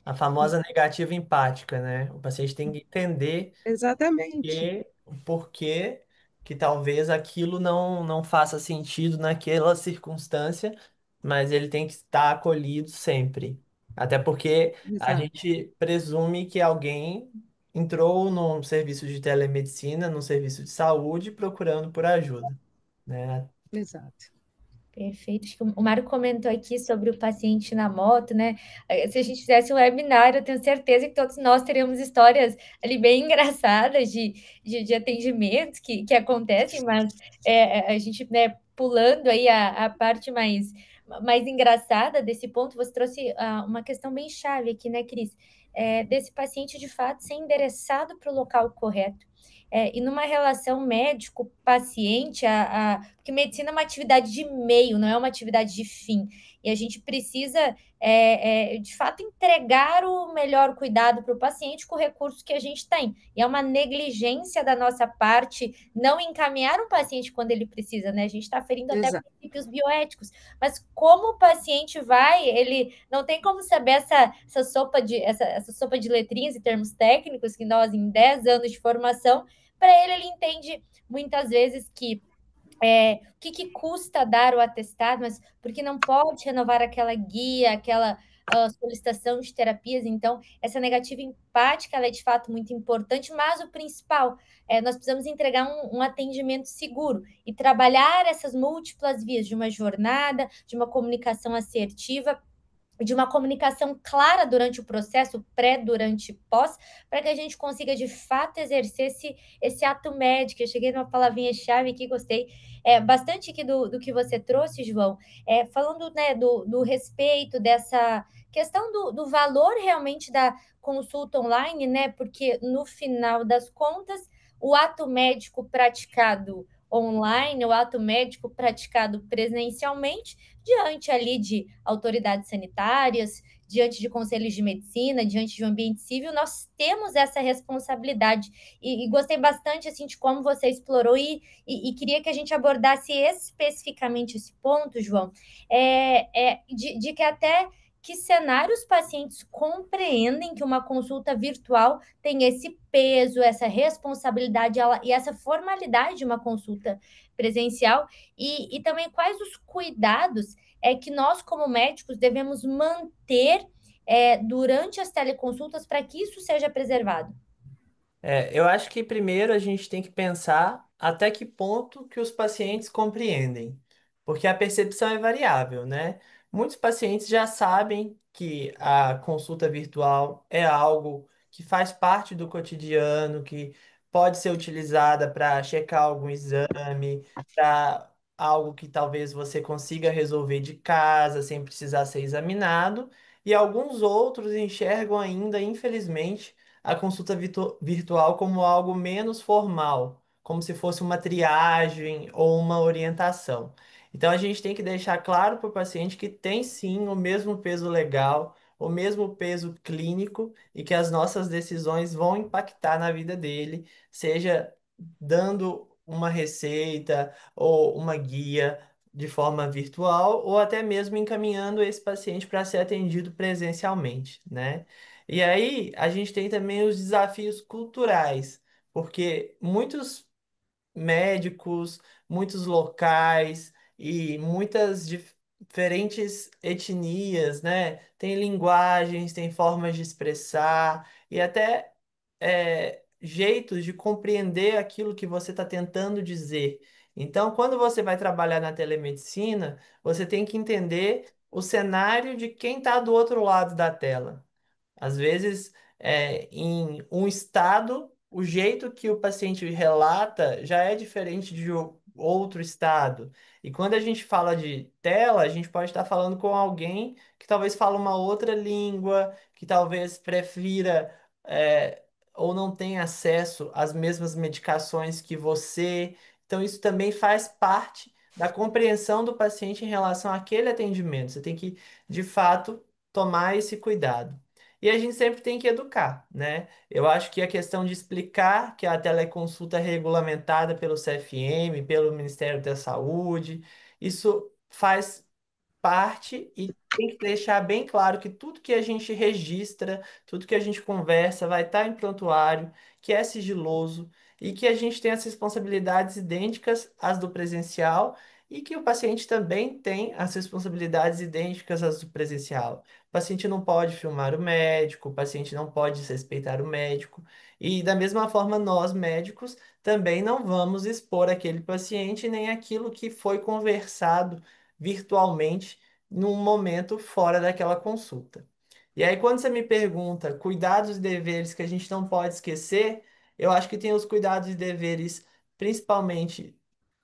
A famosa negativa empática, né? O paciente tem que entender Exatamente, o porquê que talvez aquilo não faça sentido naquela circunstância, mas ele tem que estar acolhido sempre. Até porque a exato, gente presume que alguém entrou num serviço de telemedicina, num serviço de saúde, procurando por ajuda, né? exato. Perfeito. Acho que o Mário comentou aqui sobre o paciente na moto, né? Se a gente fizesse um webinar, eu tenho certeza que todos nós teríamos histórias ali bem engraçadas de atendimento que acontecem, mas a gente, né, pulando aí a parte mais engraçada desse ponto, você trouxe uma questão bem chave aqui, né, Cris? Desse paciente de fato ser endereçado para o local correto. E numa relação médico-paciente, porque medicina é uma atividade de meio, não é uma atividade de fim. E a gente precisa, de fato, entregar o melhor cuidado para o paciente com o recurso que a gente tem. E é uma negligência da nossa parte não encaminhar um paciente quando ele precisa, né? A gente está ferindo até Exato. princípios bioéticos. Mas como o paciente vai, ele não tem como saber essa sopa de letrinhas e termos técnicos que nós, em 10 anos de formação, para ele entende muitas vezes que o que custa dar o atestado, mas porque não pode renovar aquela guia, aquela solicitação de terapias. Então, essa negativa empática ela é de fato muito importante, mas o principal nós precisamos entregar um atendimento seguro e trabalhar essas múltiplas vias de uma jornada, de uma comunicação assertiva, de uma comunicação clara durante o processo, pré, durante e pós, para que a gente consiga de fato exercer esse ato médico. Eu cheguei numa palavrinha-chave que gostei bastante aqui do que você trouxe, João, falando né, do respeito, dessa questão do valor realmente da consulta online, né? Porque no final das contas, o ato médico praticado online, o ato médico praticado presencialmente, diante ali de autoridades sanitárias, diante de conselhos de medicina, diante de um ambiente civil, nós temos essa responsabilidade. E gostei bastante assim de como você explorou e queria que a gente abordasse especificamente esse ponto, João, de que até que cenário os pacientes compreendem que uma consulta virtual tem esse peso, essa responsabilidade e essa formalidade de uma consulta presencial, e também quais os cuidados que nós, como médicos, devemos manter durante as teleconsultas para que isso seja preservado. Eu acho que primeiro a gente tem que pensar até que ponto que os pacientes compreendem, porque a percepção é variável, né? Muitos pacientes já sabem que a consulta virtual é algo que faz parte do cotidiano, que pode ser utilizada para checar algum exame, para algo que talvez você consiga resolver de casa sem precisar ser examinado, e alguns outros enxergam ainda, infelizmente, a consulta virtual como algo menos formal, como se fosse uma triagem ou uma orientação. Então a gente tem que deixar claro para o paciente que tem sim o mesmo peso legal, o mesmo peso clínico e que as nossas decisões vão impactar na vida dele, seja dando uma receita ou uma guia de forma virtual, ou até mesmo encaminhando esse paciente para ser atendido presencialmente, né? E aí a gente tem também os desafios culturais, porque muitos médicos, muitos locais e muitas diferentes etnias, né? Tem linguagens, tem formas de expressar e até jeitos de compreender aquilo que você está tentando dizer. Então, quando você vai trabalhar na telemedicina, você tem que entender o cenário de quem está do outro lado da tela. Às vezes, em um estado, o jeito que o paciente relata já é diferente de outro estado. E quando a gente fala de tela, a gente pode estar falando com alguém que talvez fala uma outra língua, que talvez prefira, é, ou não tenha acesso às mesmas medicações que você. Então, isso também faz parte da compreensão do paciente em relação àquele atendimento. Você tem que, de fato, tomar esse cuidado. E a gente sempre tem que educar, né? Eu acho que a questão de explicar que a teleconsulta é regulamentada pelo CFM, pelo Ministério da Saúde, isso faz parte e tem que deixar bem claro que tudo que a gente registra, tudo que a gente conversa vai estar em prontuário, que é sigiloso e que a gente tem as responsabilidades idênticas às do presencial e que o paciente também tem as responsabilidades idênticas às do presencial. O paciente não pode filmar o médico, o paciente não pode desrespeitar o médico. E da mesma forma, nós médicos também não vamos expor aquele paciente nem aquilo que foi conversado virtualmente num momento fora daquela consulta. E aí, quando você me pergunta cuidados e deveres que a gente não pode esquecer, eu acho que tem os cuidados e deveres, principalmente,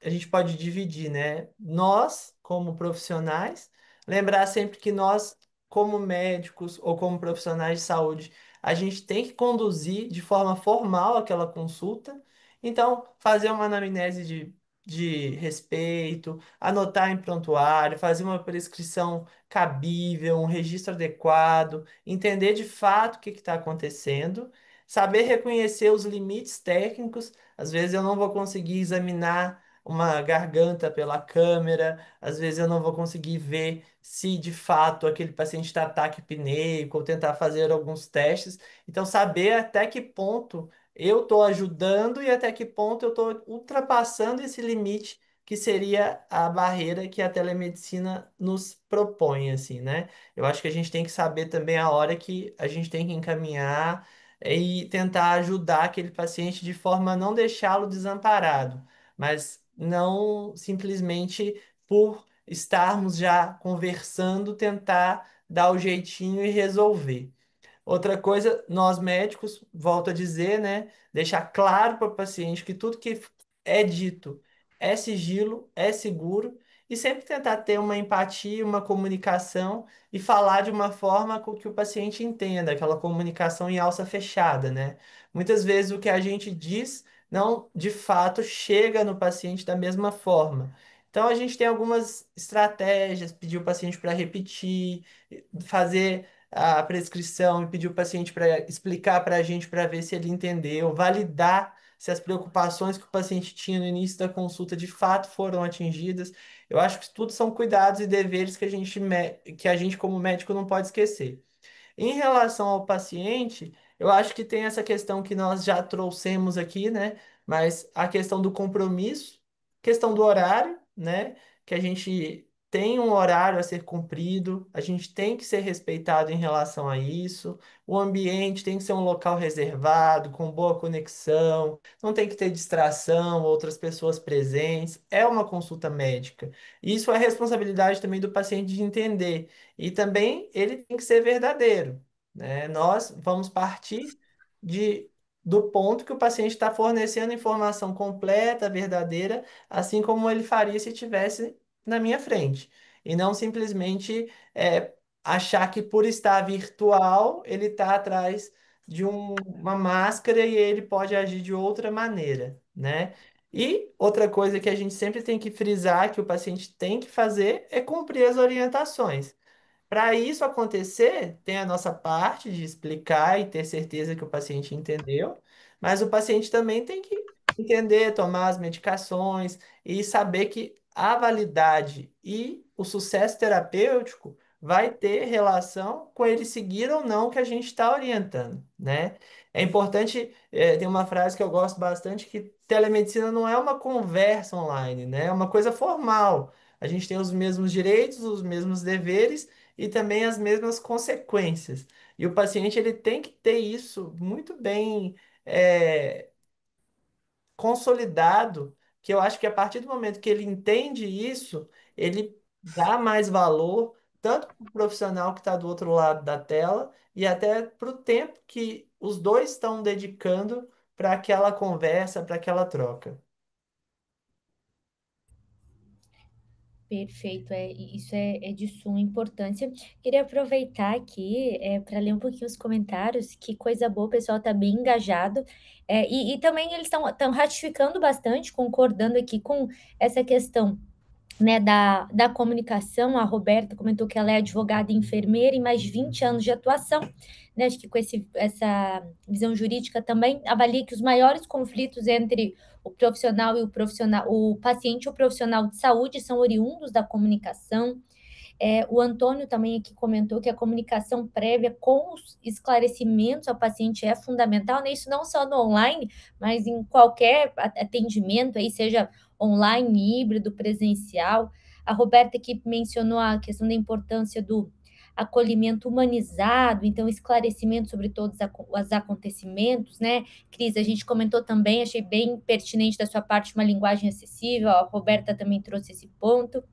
a gente pode dividir, né? Nós, como profissionais, lembrar sempre que nós, como médicos ou como profissionais de saúde, a gente tem que conduzir de forma formal aquela consulta. Então, fazer uma anamnese de respeito, anotar em prontuário, fazer uma prescrição cabível, um registro adequado, entender de fato o que está acontecendo, saber reconhecer os limites técnicos. Às vezes eu não vou conseguir examinar uma garganta pela câmera, às vezes eu não vou conseguir ver se de fato aquele paciente está ataque apneico, ou tentar fazer alguns testes. Então, saber até que ponto eu estou ajudando e até que ponto eu estou ultrapassando esse limite que seria a barreira que a telemedicina nos propõe, assim, né? Eu acho que a gente tem que saber também a hora que a gente tem que encaminhar e tentar ajudar aquele paciente de forma a não deixá-lo desamparado, mas não simplesmente por estarmos já conversando, tentar dar o jeitinho e resolver. Outra coisa, nós médicos, volto a dizer, né, deixar claro para o paciente que tudo que é dito é sigilo, é seguro, e sempre tentar ter uma empatia, uma comunicação e falar de uma forma com que o paciente entenda, aquela comunicação em alça fechada, né? Muitas vezes o que a gente diz não, de fato, chega no paciente da mesma forma. Então a gente tem algumas estratégias, pedir o paciente para repetir, fazer a prescrição e pedir o paciente para explicar para a gente para ver se ele entendeu, validar se as preocupações que o paciente tinha no início da consulta de fato foram atingidas. Eu acho que tudo são cuidados e deveres que que a gente como médico não pode esquecer. Em relação ao paciente, eu acho que tem essa questão que nós já trouxemos aqui, né? Mas a questão do compromisso, questão do horário, né? Que a gente tem um horário a ser cumprido, a gente tem que ser respeitado em relação a isso. O ambiente tem que ser um local reservado, com boa conexão, não tem que ter distração, outras pessoas presentes. É uma consulta médica. Isso é responsabilidade também do paciente de entender. E também ele tem que ser verdadeiro, né? Nós vamos partir de, do ponto que o paciente está fornecendo informação completa, verdadeira, assim como ele faria se estivesse na minha frente. E não simplesmente achar que por estar virtual ele está atrás de uma máscara e ele pode agir de outra maneira, né? E outra coisa que a gente sempre tem que frisar que o paciente tem que fazer é cumprir as orientações. Para isso acontecer, tem a nossa parte de explicar e ter certeza que o paciente entendeu, mas o paciente também tem que entender, tomar as medicações e saber que a validade e o sucesso terapêutico vai ter relação com ele seguir ou não o que a gente está orientando, né? É importante, tem uma frase que eu gosto bastante, que telemedicina não é uma conversa online, né? É uma coisa formal. A gente tem os mesmos direitos, os mesmos deveres e também as mesmas consequências. E o paciente ele tem que ter isso muito bem é, consolidado, que eu acho que a partir do momento que ele entende isso, ele dá mais valor tanto para o profissional que está do outro lado da tela e até para o tempo que os dois estão dedicando para aquela conversa, para aquela troca. Perfeito, isso é de suma importância. Queria aproveitar aqui para ler um pouquinho os comentários, que coisa boa, o pessoal está bem engajado. E também eles estão ratificando bastante, concordando aqui com essa questão, né, da comunicação. A Roberta comentou que ela é advogada e enfermeira e mais de 20 anos de atuação, né? Acho que com essa visão jurídica também avalia que os maiores conflitos entre o profissional e o profissional, o paciente e o profissional de saúde são oriundos da comunicação. O Antônio também aqui comentou que a comunicação prévia com os esclarecimentos ao paciente é fundamental, né? Isso não só no online, mas em qualquer atendimento, aí seja online, híbrido, presencial. A Roberta aqui mencionou a questão da importância do acolhimento humanizado, então esclarecimento sobre todos os acontecimentos, né? Cris, a gente comentou também, achei bem pertinente da sua parte uma linguagem acessível, a Roberta também trouxe esse ponto.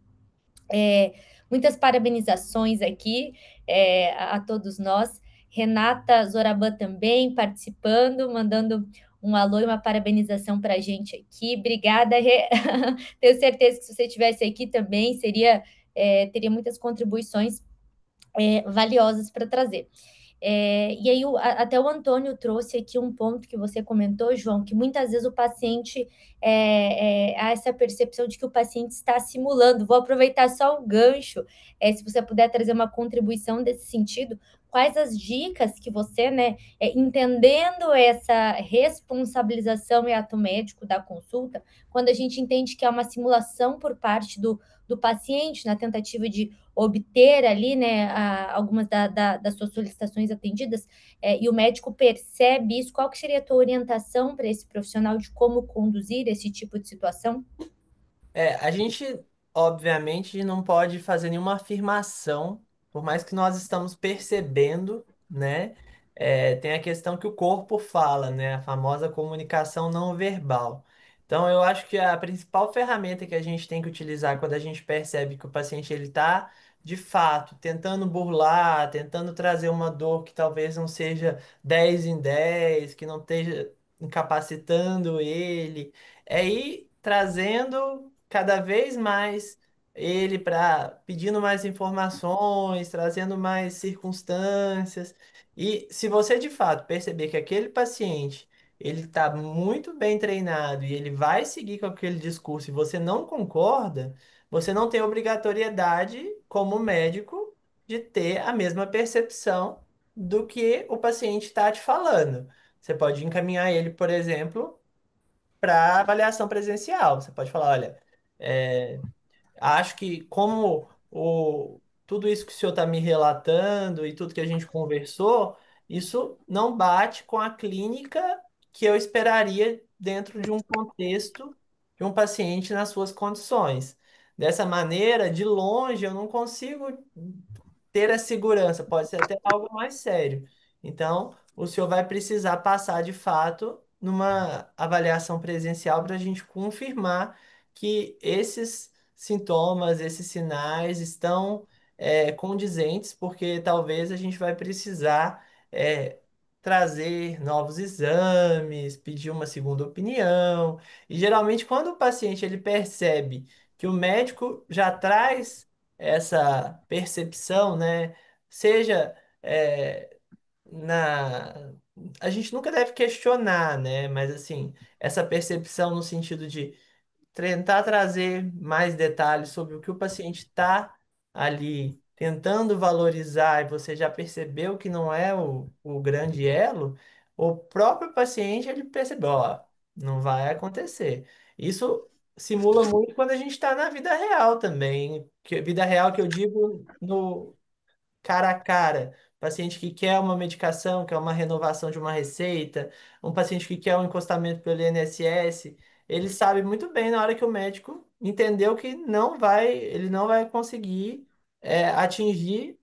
É, Muitas parabenizações aqui a todos nós. Renata Zorabã também participando, mandando um alô e uma parabenização para a gente aqui. Obrigada, Rê. Tenho certeza que se você estivesse aqui também, teria muitas contribuições valiosas para trazer. E aí, até o Antônio trouxe aqui um ponto que você comentou, João, que muitas vezes o paciente há essa percepção de que o paciente está simulando. Vou aproveitar só o gancho, se você puder trazer uma contribuição desse sentido, quais as dicas que você, né, entendendo essa responsabilização e ato médico da consulta, quando a gente entende que é uma simulação por parte do paciente na tentativa de obter ali, né, algumas das suas solicitações atendidas, e o médico percebe isso, qual que seria a tua orientação para esse profissional de como conduzir esse tipo de situação? A gente, obviamente, não pode fazer nenhuma afirmação, por mais que nós estamos percebendo, né? Tem a questão que o corpo fala, né? A famosa comunicação não verbal. Então, eu acho que a principal ferramenta que a gente tem que utilizar quando a gente percebe que o paciente ele está, de fato, tentando burlar, tentando trazer uma dor que talvez não seja 10 em 10, que não esteja incapacitando ele, é ir trazendo cada vez mais ele para pedindo mais informações, trazendo mais circunstâncias. E se você de fato perceber que aquele paciente ele está muito bem treinado e ele vai seguir com aquele discurso e você não concorda, você não tem obrigatoriedade, como médico, de ter a mesma percepção do que o paciente está te falando. Você pode encaminhar ele, por exemplo, para avaliação presencial. Você pode falar, olha, é, acho que como tudo isso que o senhor está me relatando e tudo que a gente conversou, isso não bate com a clínica que eu esperaria dentro de um contexto de um paciente nas suas condições. Dessa maneira, de longe, eu não consigo ter a segurança, pode ser até algo mais sério. Então, o senhor vai precisar passar de fato numa avaliação presencial para a gente confirmar que esses sintomas, esses sinais estão condizentes, porque talvez a gente vai precisar trazer novos exames, pedir uma segunda opinião. E geralmente, quando o paciente ele percebe que o médico já traz essa percepção, né? Seja na. A gente nunca deve questionar, né? Mas assim, essa percepção no sentido de tentar trazer mais detalhes sobre o que o paciente está ali tentando valorizar e você já percebeu que não é o grande elo, o próprio paciente ele percebeu, ó, Não vai acontecer. Isso simula muito quando a gente está na vida real também. Vida real que eu digo no cara a cara. Paciente que quer uma medicação, quer uma renovação de uma receita, um paciente que quer um encostamento pelo INSS, ele sabe muito bem na hora que o médico entendeu que ele não vai conseguir atingir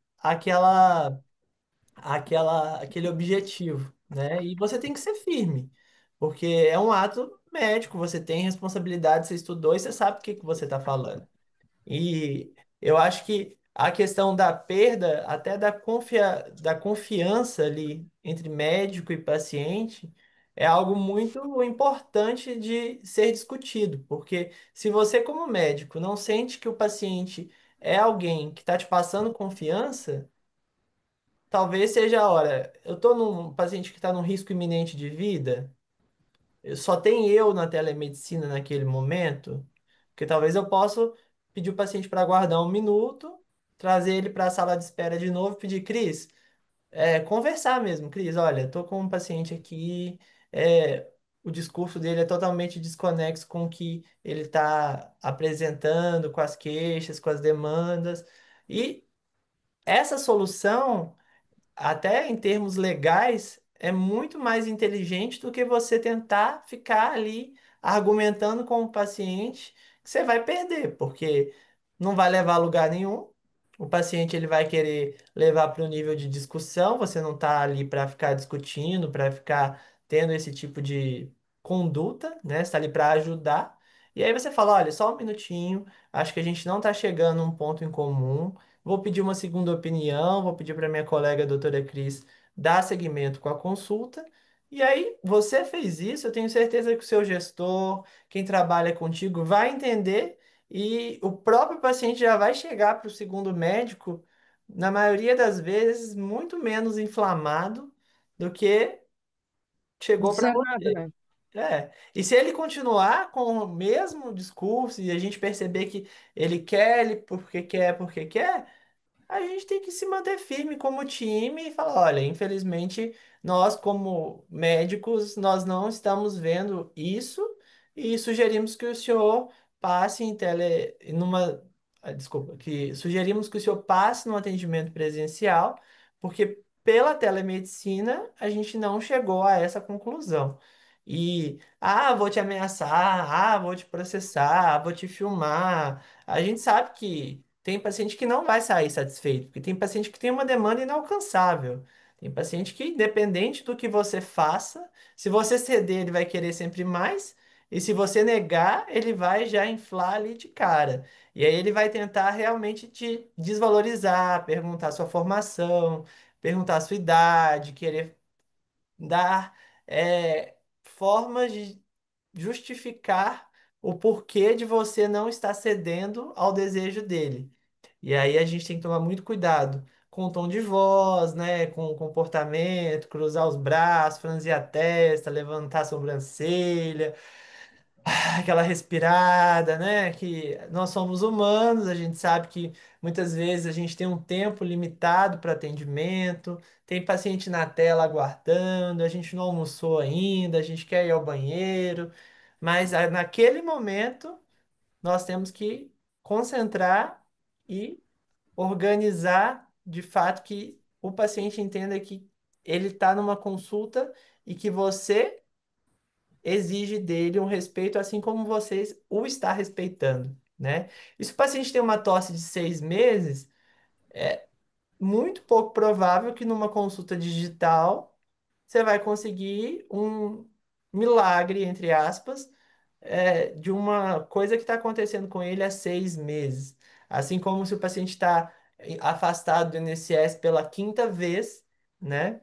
aquele objetivo, né? E você tem que ser firme, porque é um ato médico, você tem responsabilidade, você estudou e você sabe o que que você está falando. E eu acho que a questão da perda, até da confiança ali entre médico e paciente, é algo muito importante de ser discutido, porque se você, como médico, não sente que o paciente é alguém que está te passando confiança, talvez seja a hora. Eu estou num paciente que está num risco iminente de vida. Só tem eu na telemedicina naquele momento, que talvez eu possa pedir o paciente para aguardar um minuto, trazer ele para a sala de espera de novo, pedir, Cris, conversar mesmo, Cris, olha, estou com um paciente aqui, o discurso dele é totalmente desconexo com o que ele está apresentando, com as queixas, com as demandas, e essa solução até em termos legais, é muito mais inteligente do que você tentar ficar ali argumentando com o paciente que você vai perder, porque não vai levar a lugar nenhum. O paciente ele vai querer levar para o nível de discussão, você não está ali para ficar discutindo, para ficar tendo esse tipo de conduta, né? Você está ali para ajudar. E aí você fala, olha, só um minutinho, acho que a gente não está chegando a um ponto em comum. Vou pedir uma segunda opinião, vou pedir para minha colega, a doutora Cris, dar seguimento com a consulta. E aí, você fez isso, eu tenho certeza que o seu gestor, quem trabalha contigo, vai entender e o próprio paciente já vai chegar para o segundo médico, na maioria das vezes, muito menos inflamado do que chegou para Zerado, você. né? E se ele continuar com o mesmo discurso e a gente perceber que ele porque quer, a gente tem que se manter firme como time e falar, olha, infelizmente nós como médicos nós não estamos vendo isso e sugerimos que o senhor passe desculpa, que sugerimos que o senhor passe no atendimento presencial, porque pela telemedicina a gente não chegou a essa conclusão. E, vou te ameaçar, vou te processar, vou te filmar. A gente sabe que tem paciente que não vai sair satisfeito, porque tem paciente que tem uma demanda inalcançável. Tem paciente que, independente do que você faça, se você ceder, ele vai querer sempre mais, e se você negar, ele vai já inflar ali de cara. E aí ele vai tentar realmente te desvalorizar, perguntar sua formação, perguntar sua idade, querer dar formas de justificar o porquê de você não estar cedendo ao desejo dele. E aí a gente tem que tomar muito cuidado com o tom de voz, né, com o comportamento, cruzar os braços, franzir a testa, levantar a sobrancelha, aquela respirada, né, que nós somos humanos, a gente sabe que muitas vezes a gente tem um tempo limitado para atendimento, tem paciente na tela aguardando, a gente não almoçou ainda, a gente quer ir ao banheiro, mas naquele momento nós temos que concentrar e organizar de fato que o paciente entenda que ele está numa consulta e que você exige dele um respeito, assim como vocês o está respeitando, né? E se o paciente tem uma tosse de 6 meses, muito pouco provável que numa consulta digital você vai conseguir um milagre, entre aspas, de uma coisa que está acontecendo com ele há 6 meses. Assim como se o paciente está afastado do INSS pela quinta vez, né?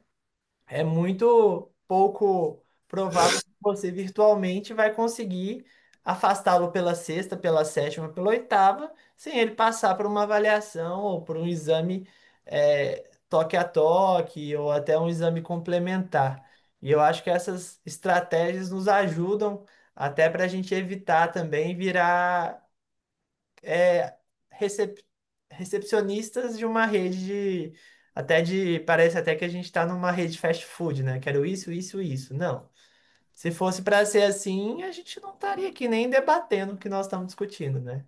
É muito pouco provável que você virtualmente vai conseguir afastá-lo pela sexta, pela sétima, pela oitava, sem ele passar por uma avaliação ou por um exame toque a toque ou até um exame complementar. E eu acho que essas estratégias nos ajudam até para a gente evitar também virar é, recep- recepcionistas de uma rede parece até que a gente está numa rede fast food, né? Quero isso, isso, isso. Não. Se fosse para ser assim, a gente não estaria aqui nem debatendo o que nós estamos discutindo, né?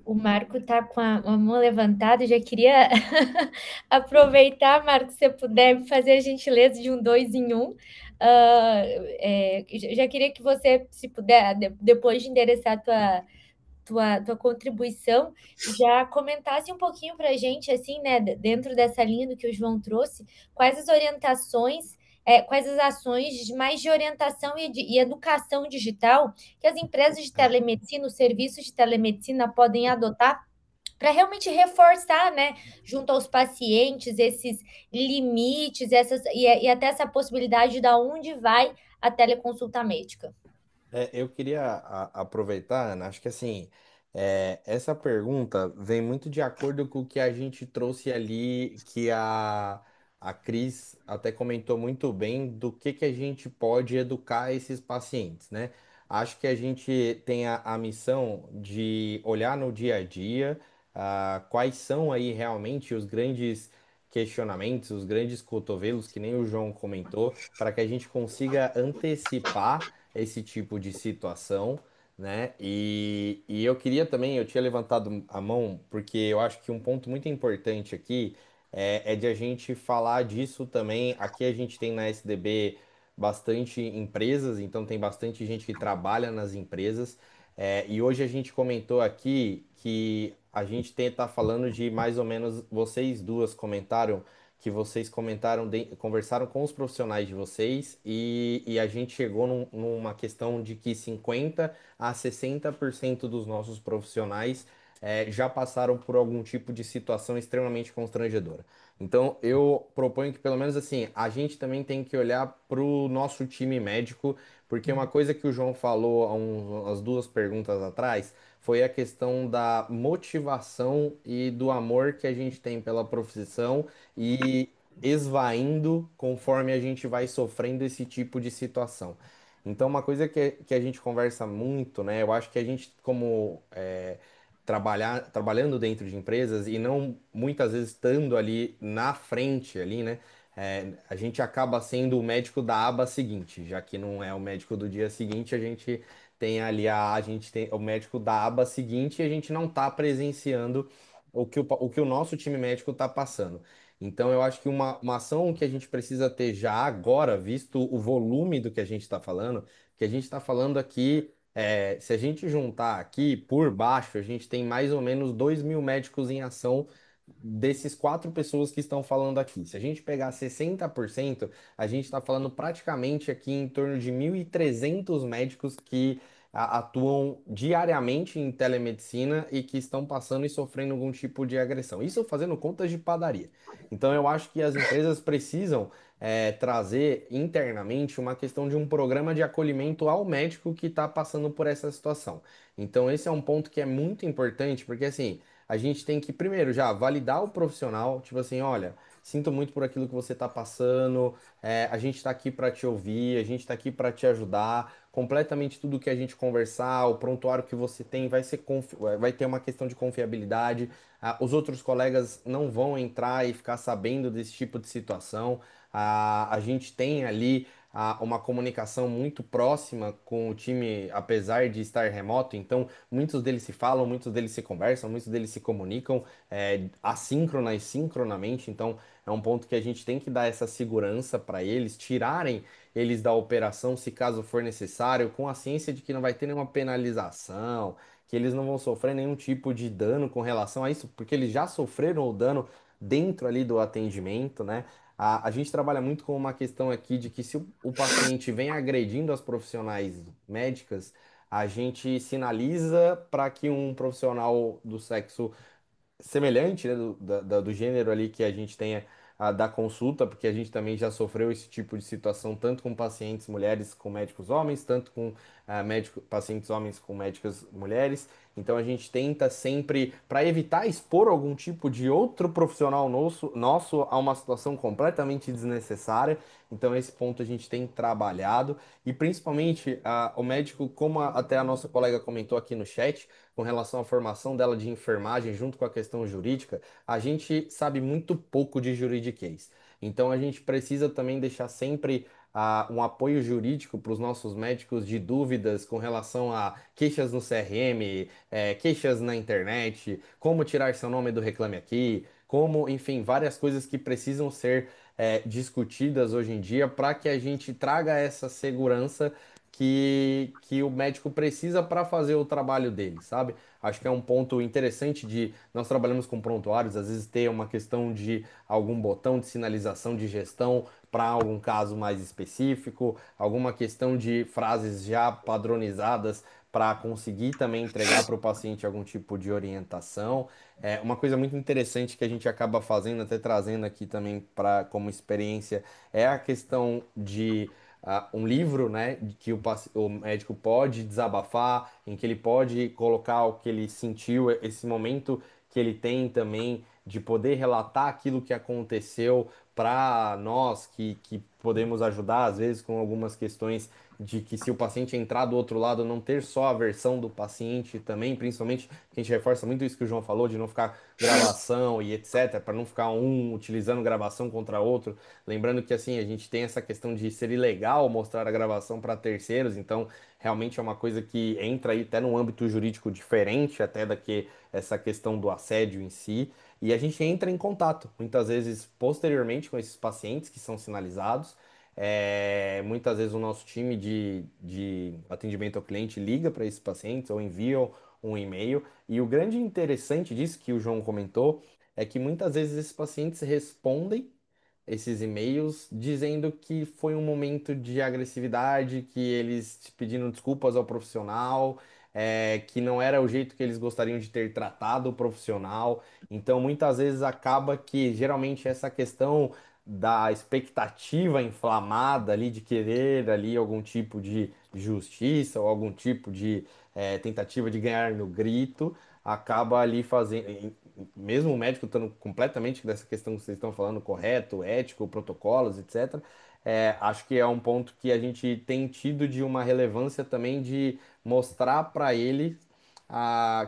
O Marco tá com a mão levantada, eu já queria aproveitar, Marco, se você puder fazer a gentileza de um dois em um. Já queria que você, se puder, depois de endereçar a tua contribuição, já comentasse um pouquinho para a gente, assim, né, dentro dessa linha do que o João trouxe, quais as orientações, quais as ações mais de orientação e educação digital que as empresas de telemedicina, os serviços de telemedicina podem adotar para realmente reforçar, né, junto aos pacientes, esses limites, e até essa possibilidade de onde vai a teleconsulta médica. Eu queria aproveitar, Ana, acho que assim, essa pergunta vem muito de acordo com o que a gente trouxe ali, que a Cris até comentou muito bem do que a gente pode educar esses pacientes, né? Acho que a gente tem a missão de olhar no dia a dia, quais são aí realmente os grandes questionamentos, os grandes cotovelos, que nem o João comentou, para que a gente consiga antecipar esse tipo de situação, né? E eu queria também, eu tinha levantado a mão, porque eu acho que um ponto muito importante aqui é de a gente falar disso também. Aqui a gente tem na SDB bastante empresas, então tem bastante gente que trabalha nas empresas. E hoje a gente comentou aqui que a gente tá falando de mais ou menos, vocês duas comentaram que vocês comentaram, conversaram com os profissionais de vocês e a gente chegou numa questão de que 50 a 60% dos nossos profissionais já passaram por algum tipo de situação extremamente constrangedora. Então, eu proponho que, pelo menos assim, a gente também tem que olhar para o nosso time médico, porque uma coisa que o João falou umas duas perguntas atrás foi a questão da motivação e do amor que a gente tem pela profissão e esvaindo conforme a gente vai sofrendo esse tipo de situação. Então, uma coisa que a gente conversa muito, né? Eu acho que a gente, como trabalhando dentro de empresas e não muitas vezes estando ali na frente, ali, né? A gente acaba sendo o médico da aba seguinte, já que não é o médico do dia seguinte, a gente tem ali a gente tem o médico da aba seguinte e a gente não está presenciando o que o nosso time médico está passando. Então, eu acho que uma ação que a gente precisa ter já agora, visto o volume do que a gente está falando, que a gente está falando aqui, se a gente juntar aqui por baixo, a gente tem mais ou menos 2.000 médicos em ação desses quatro pessoas que estão falando aqui. Se a gente pegar 60%, a gente está falando praticamente aqui em torno de 1.300 médicos que atuam diariamente em telemedicina e que estão passando e sofrendo algum tipo de agressão. Isso fazendo contas de padaria. Então, eu acho que as empresas precisam trazer internamente uma questão de um programa de acolhimento ao médico que está passando por essa situação. Então, esse é um ponto que é muito importante, porque assim, a gente tem que, primeiro, já validar o profissional, tipo assim, olha, sinto muito por aquilo que você está passando, a gente está aqui para te ouvir, a gente está aqui para te ajudar. Completamente tudo que a gente conversar, o prontuário que você tem vai ter uma questão de confiabilidade. Os outros colegas não vão entrar e ficar sabendo desse tipo de situação. A gente tem ali uma comunicação muito próxima com o time, apesar de estar remoto, então muitos deles se falam, muitos deles se conversam, muitos deles se comunicam assíncrona e sincronamente, então é um ponto que a gente tem que dar essa segurança para eles, tirarem eles da operação se caso for necessário, com a ciência de que não vai ter nenhuma penalização, que eles não vão sofrer nenhum tipo de dano com relação a isso, porque eles já sofreram o dano dentro ali do atendimento, né? A gente trabalha muito com uma questão aqui de que se o paciente vem agredindo as profissionais médicas, a gente sinaliza para que um profissional do sexo semelhante, né, do gênero ali que a gente tenha da consulta, porque a gente também já sofreu esse tipo de situação, tanto com pacientes mulheres com médicos homens, tanto com pacientes homens com médicas mulheres. Então a gente tenta sempre, para evitar expor algum tipo de outro profissional nosso a uma situação completamente desnecessária. Então esse ponto a gente tem trabalhado e principalmente o médico, como até a nossa colega comentou aqui no chat, com relação à formação dela de enfermagem junto com a questão jurídica, a gente sabe muito pouco de juridiquês. Então a gente precisa também deixar sempre um apoio jurídico para os nossos médicos de dúvidas com relação a queixas no CRM, queixas na internet, como tirar seu nome do Reclame Aqui, como, enfim, várias coisas que precisam ser discutidas hoje em dia para que a gente traga essa segurança que o médico precisa para fazer o trabalho dele, sabe? Acho que é um ponto interessante de nós trabalhamos com prontuários, às vezes ter uma questão de algum botão de sinalização de gestão para algum caso mais específico, alguma questão de frases já padronizadas para conseguir também entregar para o paciente algum tipo de orientação. Uma coisa muito interessante que a gente acaba fazendo, até trazendo aqui também para como experiência, é a questão de um livro, né, de que o médico pode desabafar, em que ele pode colocar o que ele sentiu, esse momento que ele tem também de poder relatar aquilo que aconteceu para nós que podemos ajudar, às vezes, com algumas questões de que se o paciente entrar do outro lado, não ter só a versão do paciente também, principalmente, que a gente reforça muito isso que o João falou, de não ficar gravação e etc, para não ficar um utilizando gravação contra outro. Lembrando que assim, a gente tem essa questão de ser ilegal mostrar a gravação para terceiros, então realmente é uma coisa que entra aí até num âmbito jurídico diferente até da que essa questão do assédio em si. E a gente entra em contato, muitas vezes posteriormente, com esses pacientes que são sinalizados. Muitas vezes o nosso time de atendimento ao cliente liga para esses pacientes ou enviam um e-mail. E o grande interessante disso que o João comentou é que muitas vezes esses pacientes respondem esses e-mails dizendo que foi um momento de agressividade, que eles pedindo desculpas ao profissional, que não era o jeito que eles gostariam de ter tratado o profissional. Então, muitas vezes acaba que geralmente essa questão da expectativa inflamada ali de querer ali algum tipo de justiça ou algum tipo de tentativa de ganhar no grito acaba ali fazendo, mesmo o médico estando completamente dessa questão que vocês estão falando, correto, ético, protocolos, etc., acho que é um ponto que a gente tem tido de uma relevância também de mostrar para ele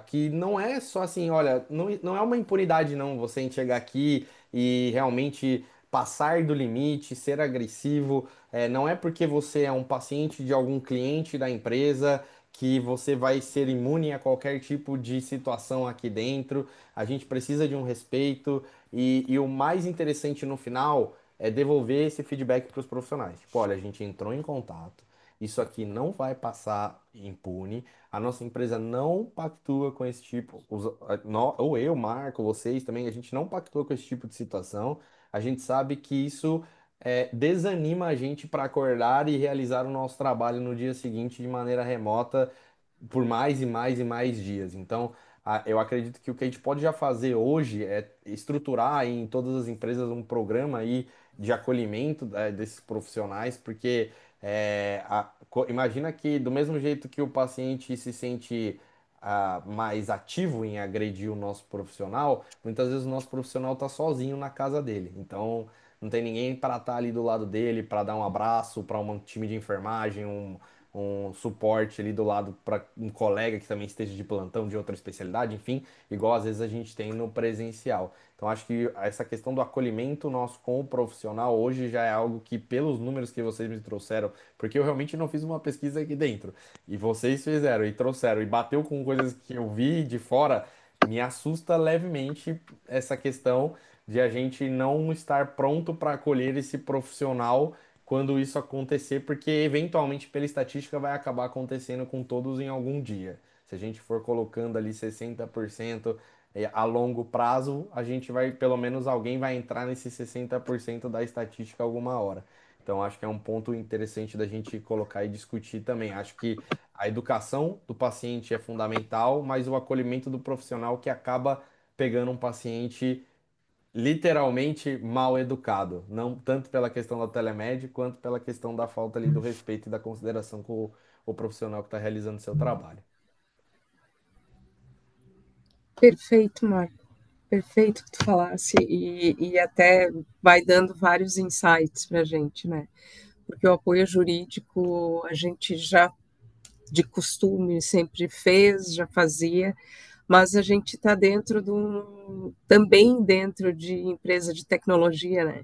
que não é só assim, olha, não é uma impunidade não você chegar aqui e realmente passar do limite, ser agressivo, não é porque você é um paciente de algum cliente da empresa que você vai ser imune a qualquer tipo de situação aqui dentro. A gente precisa de um respeito e o mais interessante no final é devolver esse feedback para os profissionais. Tipo, olha, a gente entrou em contato, isso aqui não vai passar impune, a nossa empresa não pactua com esse tipo, ou eu, Marco, vocês também, a gente não pactua com esse tipo de situação. A gente sabe que isso desanima a gente para acordar e realizar o nosso trabalho no dia seguinte de maneira remota por mais e mais e mais dias. Então, eu acredito que o que a gente pode já fazer hoje é estruturar aí em todas as empresas um programa aí de acolhimento desses profissionais, porque imagina que do mesmo jeito que o paciente se sente mais ativo em agredir o nosso profissional, muitas vezes o nosso profissional está sozinho na casa dele. Então, não tem ninguém para estar ali do lado dele, para dar um abraço, para um time de enfermagem, um suporte ali do lado para um colega que também esteja de plantão de outra especialidade, enfim, igual às vezes a gente tem no presencial. Então, acho que essa questão do acolhimento nosso com o profissional hoje já é algo que, pelos números que vocês me trouxeram, porque eu realmente não fiz uma pesquisa aqui dentro, e vocês fizeram e trouxeram, e bateu com coisas que eu vi de fora, me assusta levemente essa questão de a gente não estar pronto para acolher esse profissional quando isso acontecer, porque eventualmente, pela estatística, vai acabar acontecendo com todos em algum dia. Se a gente for colocando ali 60% a longo prazo, a gente vai, pelo menos alguém vai entrar nesse 60% da estatística alguma hora. Então, acho que é um ponto interessante da gente colocar e discutir também. Acho que a educação do paciente é fundamental, mas o acolhimento do profissional que acaba pegando um paciente literalmente mal educado, não tanto pela questão da telemédia, quanto pela questão da falta ali do respeito e da consideração com o profissional que está realizando seu trabalho. Perfeito, Marco. Perfeito que tu falasse, e até vai dando vários insights para a gente, né? Porque o apoio jurídico a gente já de costume sempre fez, já fazia, mas a gente está dentro também dentro de empresa de tecnologia, né?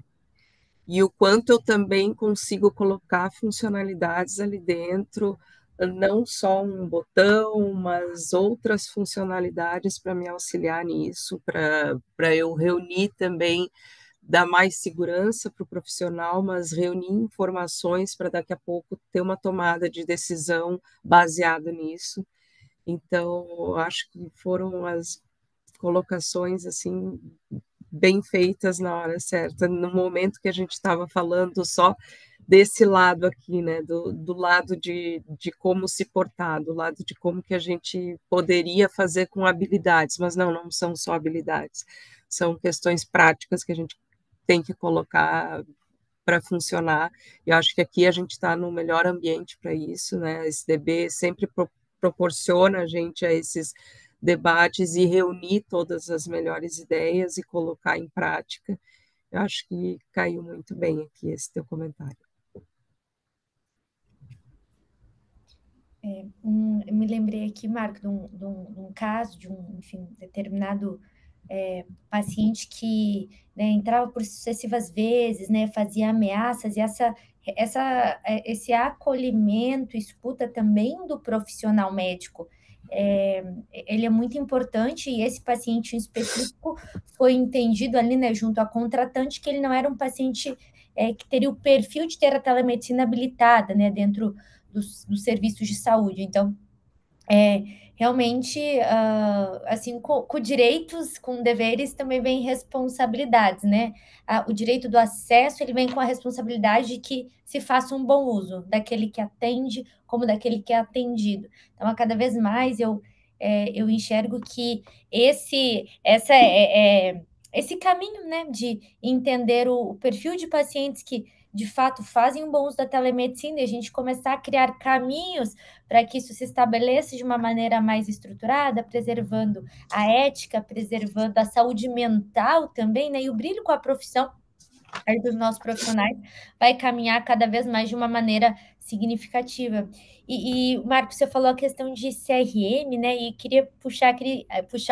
e o quanto eu também consigo colocar funcionalidades ali dentro, não só um botão, mas outras funcionalidades para me auxiliar nisso, para eu reunir também, dar mais segurança para o profissional, mas reunir informações para daqui a pouco ter uma tomada de decisão baseada nisso. Então, eu acho que foram as colocações assim bem feitas na hora certa, no momento que a gente estava falando só desse lado aqui, né, do lado de como se portar, do lado de como que a gente poderia fazer com habilidades, mas não são só habilidades, são questões práticas que a gente tem que colocar para funcionar. Eu acho que aqui a gente está no melhor ambiente para isso, né? A SDB sempre proporciona a gente a esses debates e reunir todas as melhores ideias e colocar em prática. Eu acho que caiu muito bem aqui esse teu comentário. Eu me lembrei aqui, Marco, de um caso, enfim, determinado paciente que, né, entrava por sucessivas vezes, né, fazia ameaças, e esse acolhimento, escuta também do profissional médico, ele é muito importante, e esse paciente em específico foi entendido ali, né, junto à contratante, que ele não era um paciente que teria o perfil de ter a telemedicina habilitada, né, dentro dos serviços de saúde. Então, realmente, assim, com direitos, com deveres, também vem responsabilidades, né? O direito do acesso, ele vem com a responsabilidade de que se faça um bom uso daquele que atende, como daquele que é atendido. Então, a cada vez mais eu enxergo que esse caminho, né, de entender o perfil de pacientes que de fato fazem um bom uso da telemedicina, e a gente começar a criar caminhos para que isso se estabeleça de uma maneira mais estruturada, preservando a ética, preservando a saúde mental também, né? E o brilho com a profissão aí dos nossos profissionais vai caminhar cada vez mais de uma maneira significativa. Marco, você falou a questão de CRM, né? E queria puxar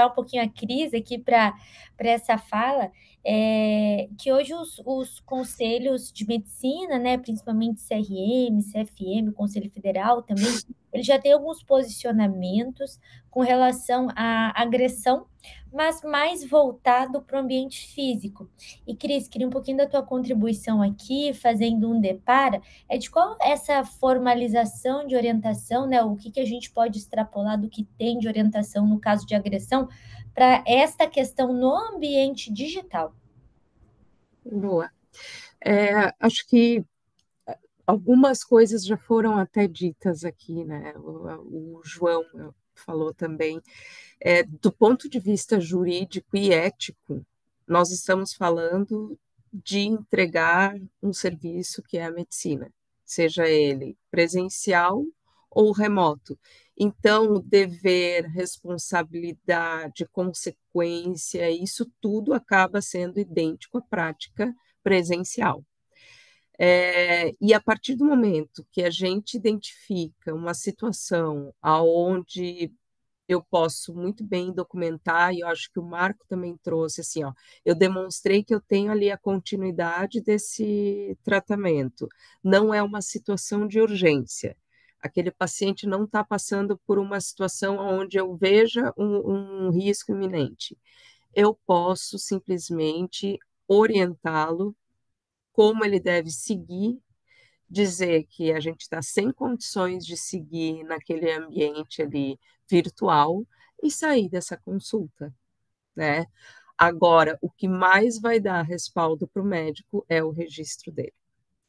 um pouquinho a Cris aqui para essa fala, que hoje os conselhos de medicina, né, principalmente CRM, CFM, o Conselho Federal também, ele já tem alguns posicionamentos com relação à agressão, mas mais voltado para o ambiente físico. E, Cris, queria um pouquinho da tua contribuição aqui, fazendo um depara, de qual essa formalização de orientação, né? O que a gente pode extrapolar do que tem de orientação no caso de agressão para esta questão no ambiente digital. Boa. Acho que algumas coisas já foram até ditas aqui, né? O João falou também. Do ponto de vista jurídico e ético, nós estamos falando de entregar um serviço que é a medicina, seja ele presencial ou remoto. Então, dever, responsabilidade, consequência, isso tudo acaba sendo idêntico à prática presencial. E a partir do momento que a gente identifica uma situação aonde eu posso muito bem documentar, e eu acho que o Marco também trouxe assim, ó, eu demonstrei que eu tenho ali a continuidade desse tratamento. Não é uma situação de urgência. Aquele paciente não está passando por uma situação onde eu veja um risco iminente. Eu posso simplesmente orientá-lo como ele deve seguir, dizer que a gente está sem condições de seguir naquele ambiente ali virtual e sair dessa consulta, né? Agora, o que mais vai dar respaldo para o médico é o registro dele.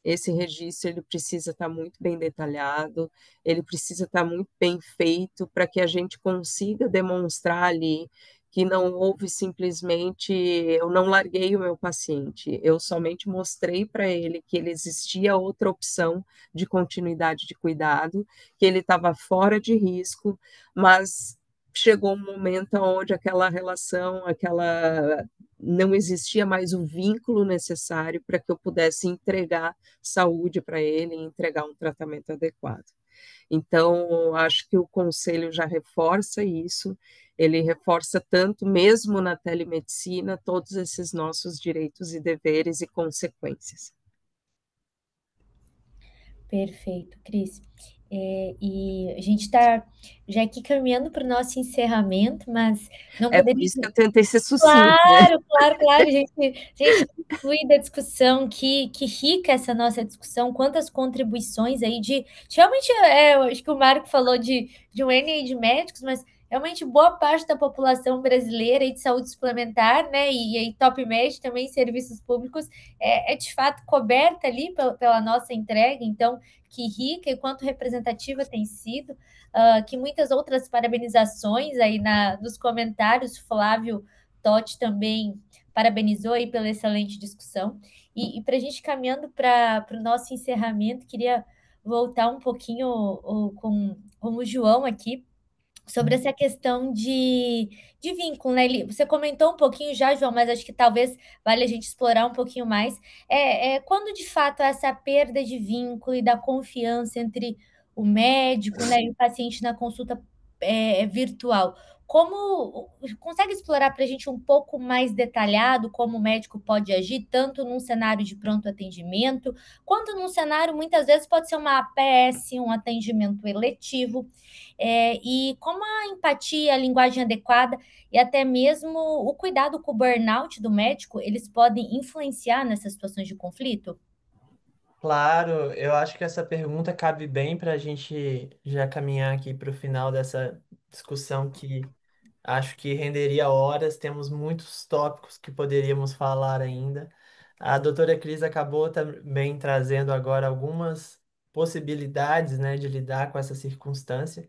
Esse registro ele precisa estar muito bem detalhado, ele precisa estar muito bem feito para que a gente consiga demonstrar ali que não houve simplesmente, eu não larguei o meu paciente, eu somente mostrei para ele que ele existia outra opção de continuidade de cuidado, que ele estava fora de risco, mas chegou um momento onde aquela relação, não existia mais o vínculo necessário para que eu pudesse entregar saúde para ele e entregar um tratamento adequado. Então, acho que o conselho já reforça isso, ele reforça tanto, mesmo na telemedicina, todos esses nossos direitos e deveres e consequências. Perfeito, Cris. E a gente está já aqui caminhando para o nosso encerramento, mas não É por poderia. isso que eu tentei ser sucinta, né? Claro, claro, claro. A gente inclui da discussão, que rica essa nossa discussão, quantas contribuições aí realmente, eu acho que o Marco falou de um N aí de médicos, mas realmente boa parte da população brasileira aí de saúde suplementar, né, e aí top med também, serviços públicos, é de fato coberta ali pela nossa entrega, então, que rica e quanto representativa tem sido, que muitas outras parabenizações aí nos comentários, Flávio Totti também parabenizou aí pela excelente discussão. E para a gente caminhando para o nosso encerramento, queria voltar um pouquinho com o João aqui sobre essa questão de vínculo, né? Você comentou um pouquinho já, João, mas acho que talvez vale a gente explorar um pouquinho mais. Quando de fato essa perda de vínculo e da confiança entre o médico, né, e o paciente na consulta virtual. Como consegue explorar para a gente um pouco mais detalhado como o médico pode agir, tanto num cenário de pronto atendimento, quanto num cenário, muitas vezes, pode ser uma APS, um atendimento eletivo, e como a empatia, a linguagem adequada e até mesmo o cuidado com o burnout do médico, eles podem influenciar nessas situações de conflito? Claro, eu acho que essa pergunta cabe bem para a gente já caminhar aqui para o final dessa discussão que acho que renderia horas, temos muitos tópicos que poderíamos falar ainda. A doutora Cris acabou também trazendo agora algumas possibilidades, né, de lidar com essa circunstância,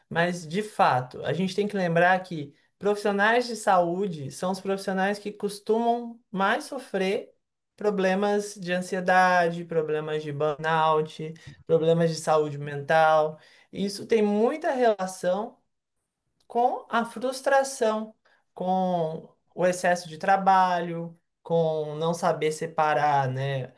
mas de fato, a gente tem que lembrar que profissionais de saúde são os profissionais que costumam mais sofrer problemas de ansiedade, problemas de burnout, problemas de saúde mental. Isso tem muita relação com a frustração, com o excesso de trabalho, com não saber separar, né?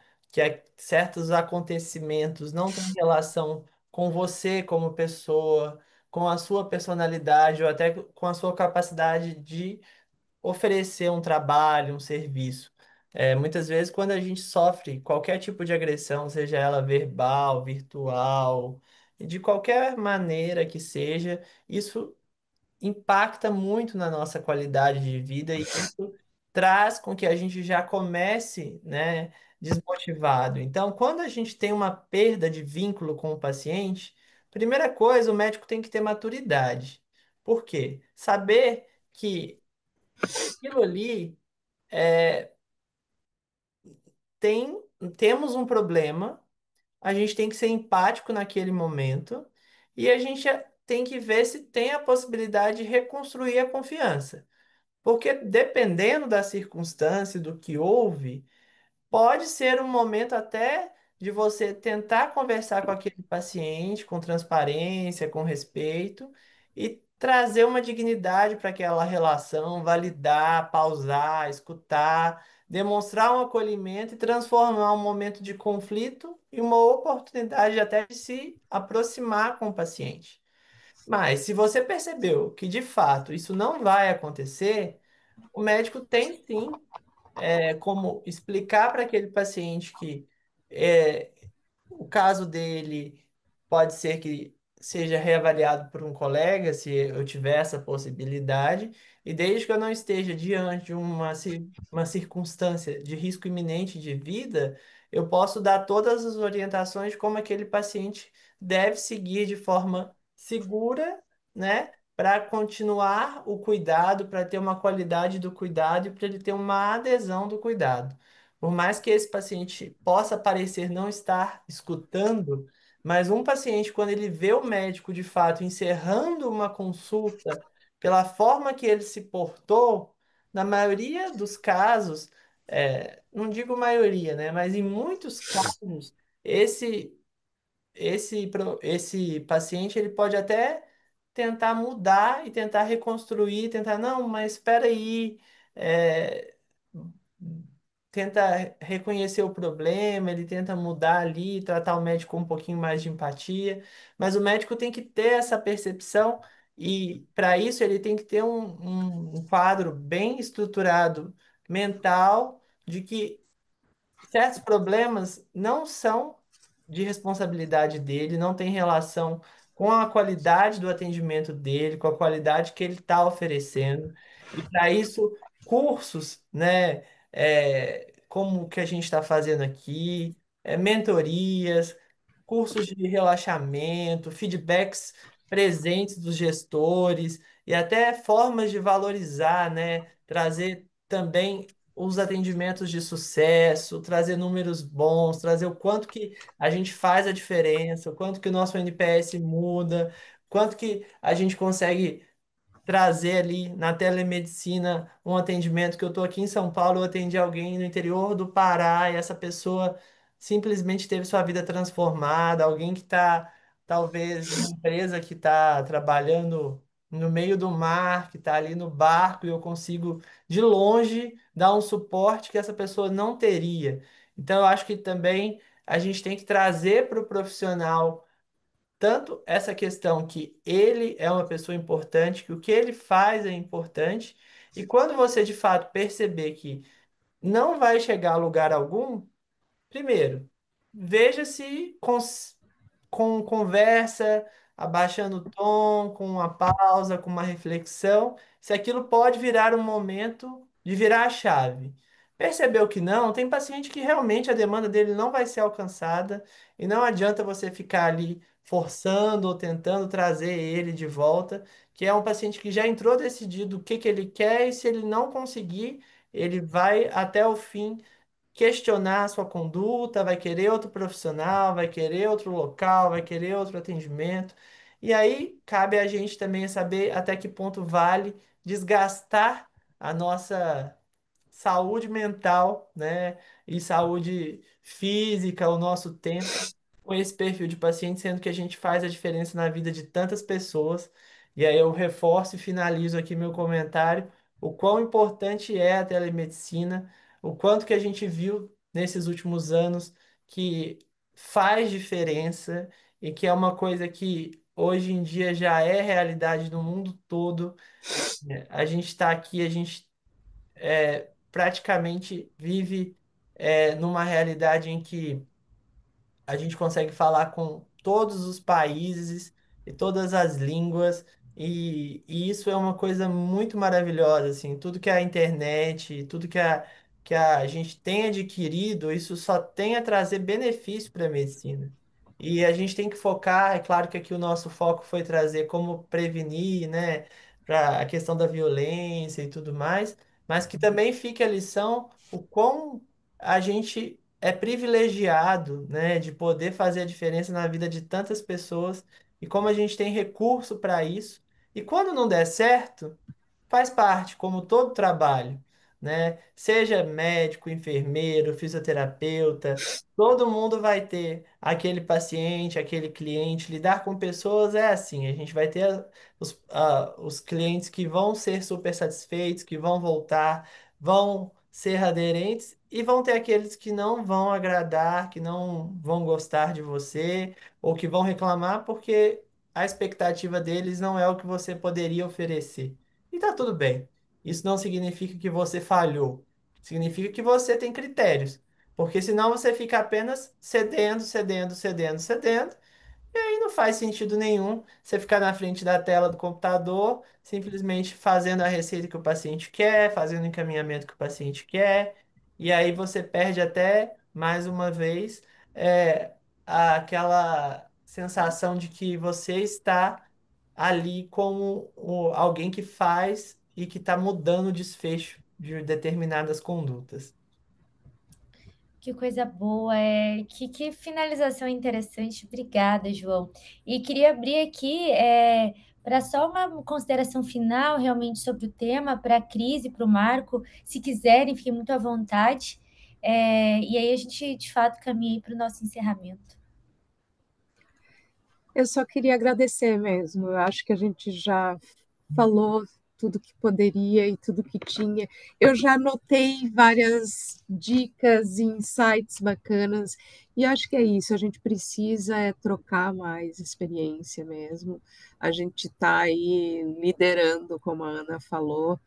Certos acontecimentos não têm relação com você como pessoa, com a sua personalidade ou até com a sua capacidade de oferecer um trabalho, um serviço. Muitas vezes, quando a gente sofre qualquer tipo de agressão, seja ela verbal, virtual, de qualquer maneira que seja, isso impacta muito na nossa qualidade de vida e isso traz com que a gente já comece, né, desmotivado. Então, quando a gente tem uma perda de vínculo com o paciente, primeira coisa, o médico tem que ter maturidade. Por quê? Saber que aquilo ali é, tem, temos um problema, a gente tem que ser empático naquele momento e a gente tem que ver se tem a possibilidade de reconstruir a confiança. Porque dependendo da circunstância, do que houve, pode ser um momento até de você tentar conversar com aquele paciente com transparência, com respeito e trazer uma dignidade para aquela relação, validar, pausar, escutar, demonstrar um acolhimento e transformar um momento de conflito em uma oportunidade até de se aproximar com o paciente. Mas se você percebeu que de fato isso não vai acontecer, o médico tem sim como explicar para aquele paciente que é, o caso dele pode ser que seja reavaliado por um colega, se eu tiver essa possibilidade, e desde que eu não esteja diante de uma circunstância de risco iminente de vida, eu posso dar todas as orientações de como aquele paciente deve seguir de forma segura, né? Para continuar o cuidado, para ter uma qualidade do cuidado e para ele ter uma adesão do cuidado. Por mais que esse paciente possa parecer não estar escutando, mas um paciente, quando ele vê o médico de fato encerrando uma consulta pela forma que ele se portou, na maioria dos casos, não digo maioria, né, mas em muitos casos, esse esse paciente ele pode até tentar mudar e tentar reconstruir, tentar, não, mas espera aí, é, tenta reconhecer o problema, ele tenta mudar ali, tratar o médico com um pouquinho mais de empatia, mas o médico tem que ter essa percepção e para isso ele tem que ter um quadro bem estruturado mental de que certos problemas não são de responsabilidade dele, não tem relação com a qualidade do atendimento dele, com a qualidade que ele está oferecendo. E para isso, cursos, né, como o que a gente está fazendo aqui, mentorias, cursos de relaxamento, feedbacks presentes dos gestores e até formas de valorizar, né, trazer também os atendimentos de sucesso, trazer números bons, trazer o quanto que a gente faz a diferença, o quanto que o nosso NPS muda, quanto que a gente consegue trazer ali na telemedicina um atendimento que eu estou aqui em São Paulo, eu atendi alguém no interior do Pará e essa pessoa simplesmente teve sua vida transformada, alguém que está talvez numa empresa que está trabalhando no meio do mar, que está ali no barco e eu consigo de longe dar um suporte que essa pessoa não teria. Então eu acho que também a gente tem que trazer para o profissional tanto essa questão que ele é uma pessoa importante, que o que ele faz é importante, e quando você de fato perceber que não vai chegar a lugar algum, primeiro, veja se com conversa, abaixando o tom, com uma pausa, com uma reflexão, se aquilo pode virar um momento de virar a chave. Percebeu que não? Tem paciente que realmente a demanda dele não vai ser alcançada e não adianta você ficar ali forçando ou tentando trazer ele de volta, que é um paciente que já entrou decidido o que que ele quer e se ele não conseguir, ele vai até o fim questionar a sua conduta, vai querer outro profissional, vai querer outro local, vai querer outro atendimento. E aí cabe a gente também saber até que ponto vale desgastar a nossa saúde mental, né, e saúde física, o nosso tempo com esse perfil de paciente, sendo que a gente faz a diferença na vida de tantas pessoas. E aí eu reforço e finalizo aqui meu comentário, o quão importante é a telemedicina, o quanto que a gente viu nesses últimos anos que faz diferença e que é uma coisa que hoje em dia já é realidade no mundo todo. A gente está aqui, a gente praticamente vive numa realidade em que a gente consegue falar com todos os países e todas as línguas, e isso é uma coisa muito maravilhosa, assim, tudo que a internet, tudo que a gente tem adquirido, isso só tem a trazer benefício para a medicina. E a gente tem que focar, é claro que aqui o nosso foco foi trazer como prevenir, né, para a questão da violência e tudo mais, mas que também fique a lição o quão a gente é privilegiado, né, de poder fazer a diferença na vida de tantas pessoas e como a gente tem recurso para isso. E quando não der certo, faz parte, como todo trabalho, né? Seja médico, enfermeiro, fisioterapeuta, todo mundo vai ter aquele paciente, aquele cliente. Lidar com pessoas é assim, a gente vai ter os clientes que vão ser super satisfeitos, que vão voltar, vão ser aderentes, e vão ter aqueles que não vão agradar, que não vão gostar de você, ou que vão reclamar porque a expectativa deles não é o que você poderia oferecer. E tá tudo bem. Isso não significa que você falhou. Significa que você tem critérios. Porque senão você fica apenas cedendo, cedendo, cedendo, cedendo. E aí não faz sentido nenhum você ficar na frente da tela do computador, simplesmente fazendo a receita que o paciente quer, fazendo o encaminhamento que o paciente quer. E aí você perde até, mais uma vez, aquela sensação de que você está ali como alguém que faz e que está mudando o desfecho de determinadas condutas. Que coisa boa, que finalização interessante. Obrigada, João. E queria abrir aqui para só uma consideração final realmente sobre o tema, para a Cris e para o Marco, se quiserem, fiquem muito à vontade. E aí a gente, de fato, caminha para o nosso encerramento. Eu só queria agradecer mesmo. Eu acho que a gente já falou tudo que poderia e tudo que tinha. Eu já anotei várias dicas e insights bacanas, e acho que é isso. A gente precisa trocar mais experiência mesmo. A gente está aí liderando, como a Ana falou,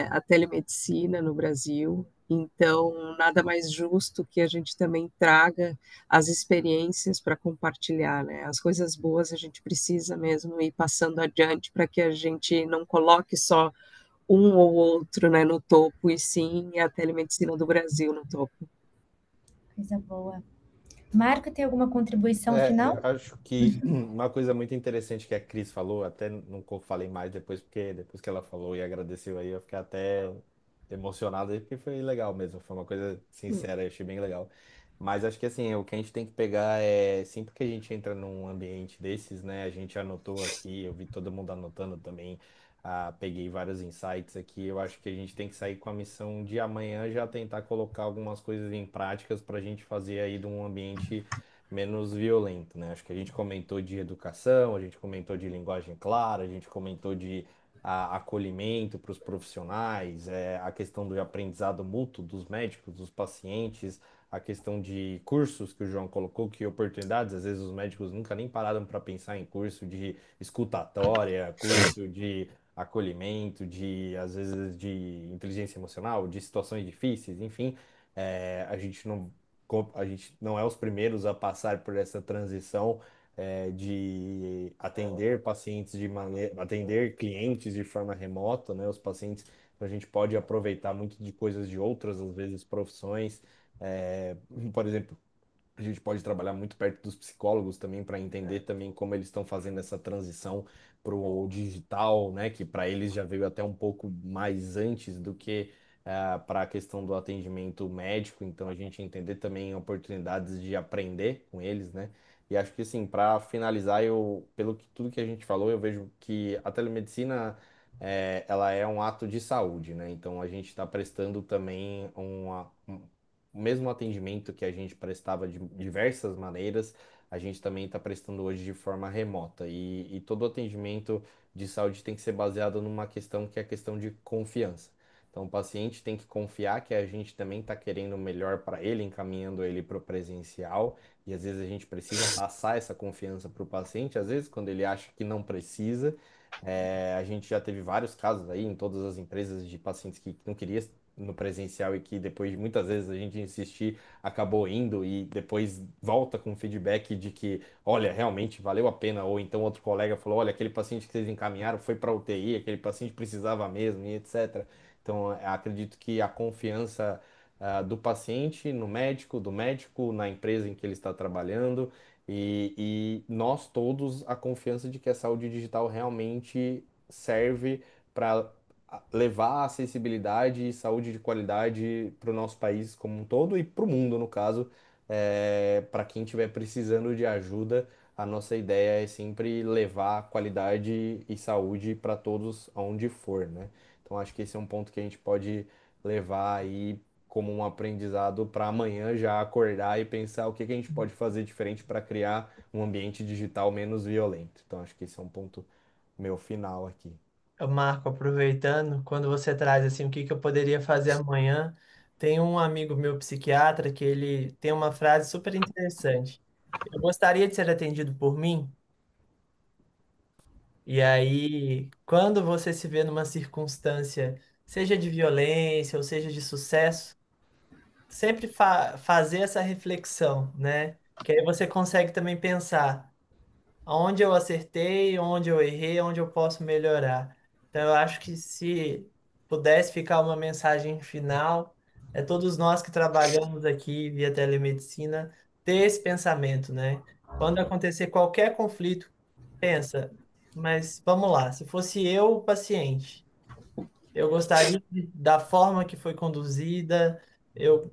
a telemedicina no Brasil. Então, nada mais justo que a gente também traga as experiências para compartilhar, né? As coisas boas a gente precisa mesmo ir passando adiante para que a gente não coloque só um ou outro, né, no topo, e sim a telemedicina do Brasil no topo. Coisa boa. Marco, tem alguma contribuição Eu final? acho que uma coisa muito interessante que a Cris falou, até não falei mais depois, porque depois que ela falou e agradeceu aí, eu fiquei até emocionado, porque foi legal mesmo, foi uma coisa sincera, eu achei bem legal. Mas acho que assim, o que a gente tem que pegar é, sempre que a gente entra num ambiente desses, né, a gente anotou aqui, eu vi todo mundo anotando também, peguei vários insights aqui, eu acho que a gente tem que sair com a missão de amanhã já tentar colocar algumas coisas em práticas para a gente fazer aí de um ambiente menos violento, né? Acho que a gente comentou de educação, a gente comentou de linguagem clara, a gente comentou de acolhimento para os profissionais, a questão do aprendizado mútuo dos médicos, dos pacientes, a questão de cursos que o João colocou, que oportunidades, às vezes os médicos nunca nem pararam para pensar em curso de escutatória, curso de acolhimento, de às vezes de inteligência emocional, de situações difíceis, enfim, a gente não é os primeiros a passar por essa transição de atender pacientes atender clientes de forma remota, né? Os pacientes, a gente pode aproveitar muito de coisas de outras, às vezes, profissões. É, por exemplo, a gente pode trabalhar muito perto dos psicólogos também para entender também como eles estão fazendo essa transição para o digital, né? Que para eles já veio até um pouco mais antes do que para a questão do atendimento médico. Então a gente entender também oportunidades de aprender com eles, né? E acho que assim, para finalizar, eu, pelo que tudo que a gente falou, eu vejo que a telemedicina ela é um ato de saúde, né? Então a gente está prestando também o mesmo atendimento que a gente prestava de diversas maneiras, a gente também está prestando hoje de forma remota. E todo atendimento de saúde tem que ser baseado numa questão que é a questão de confiança. Então, o paciente tem que confiar que a gente também está querendo o melhor para ele, encaminhando ele para o presencial. E às vezes a gente precisa passar essa confiança para o paciente, às vezes quando ele acha que não precisa. A gente já teve vários casos aí em todas as empresas de pacientes que não queriam no presencial e que depois de muitas vezes a gente insistir, acabou indo e depois volta com feedback de que, olha, realmente valeu a pena, ou então outro colega falou, olha, aquele paciente que vocês encaminharam foi para UTI, aquele paciente precisava mesmo, e etc. Então, acredito que a confiança do paciente no médico, do médico na empresa em que ele está trabalhando e nós todos a confiança de que a saúde digital realmente serve para levar acessibilidade e saúde de qualidade para o nosso país como um todo e para o mundo, no caso, para quem estiver precisando de ajuda. A nossa ideia é sempre levar qualidade e saúde para todos aonde for, né? Então acho que esse é um ponto que a gente pode levar aí como um aprendizado para amanhã já acordar e pensar o que que a gente pode fazer diferente para criar um ambiente digital menos violento. Então acho que esse é um ponto meu final aqui. Marco, aproveitando, quando você traz assim, o que que eu poderia fazer amanhã, tem um amigo meu psiquiatra que ele tem uma frase super interessante. Eu gostaria de ser atendido por mim. E aí, quando você se vê numa circunstância, seja de violência ou seja de sucesso, sempre fazer essa reflexão, né? Que aí você consegue também pensar onde eu acertei, onde eu errei, onde eu posso melhorar. Então, eu acho que se pudesse ficar uma mensagem final, é todos nós que trabalhamos aqui via telemedicina ter esse pensamento, né? Quando acontecer qualquer conflito, pensa, mas vamos lá, se fosse eu o paciente, eu gostaria da forma que foi conduzida, eu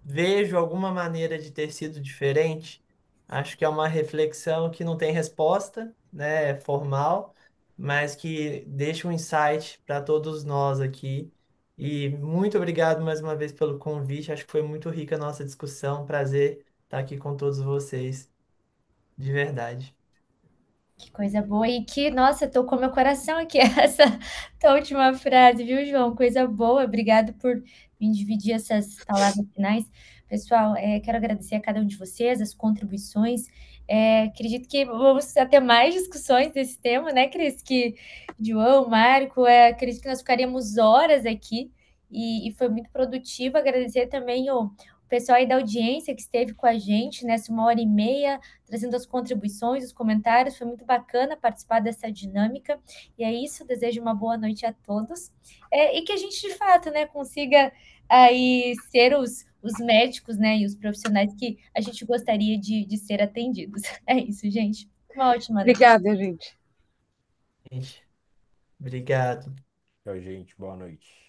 vejo alguma maneira de ter sido diferente. Acho que é uma reflexão que não tem resposta, né, é formal, mas que deixa um insight para todos nós aqui. E muito obrigado mais uma vez pelo convite. Acho que foi muito rica a nossa discussão. Prazer estar aqui com todos vocês, de verdade. Que coisa boa. E que, nossa, tocou meu coração aqui, essa tua última frase, viu, João? Coisa boa. Obrigado por me dividir essas palavras finais. Pessoal, quero agradecer a cada um de vocês, as contribuições. Acredito que vamos ter mais discussões desse tema, né, Cris? Que João, Marco, acredito que nós ficaríamos horas aqui. e foi muito produtivo. Agradecer também o pessoal aí da audiência que esteve com a gente nessa 1h30, trazendo as contribuições, os comentários. Foi muito bacana participar dessa dinâmica. E é isso, desejo uma boa noite a todos. E que a gente, de fato, né, consiga aí ser os médicos, né, e os profissionais que a gente gostaria de ser atendidos. É isso, gente. Uma ótima noite. Obrigada, gente. Gente, obrigado. Tchau, gente. Boa noite.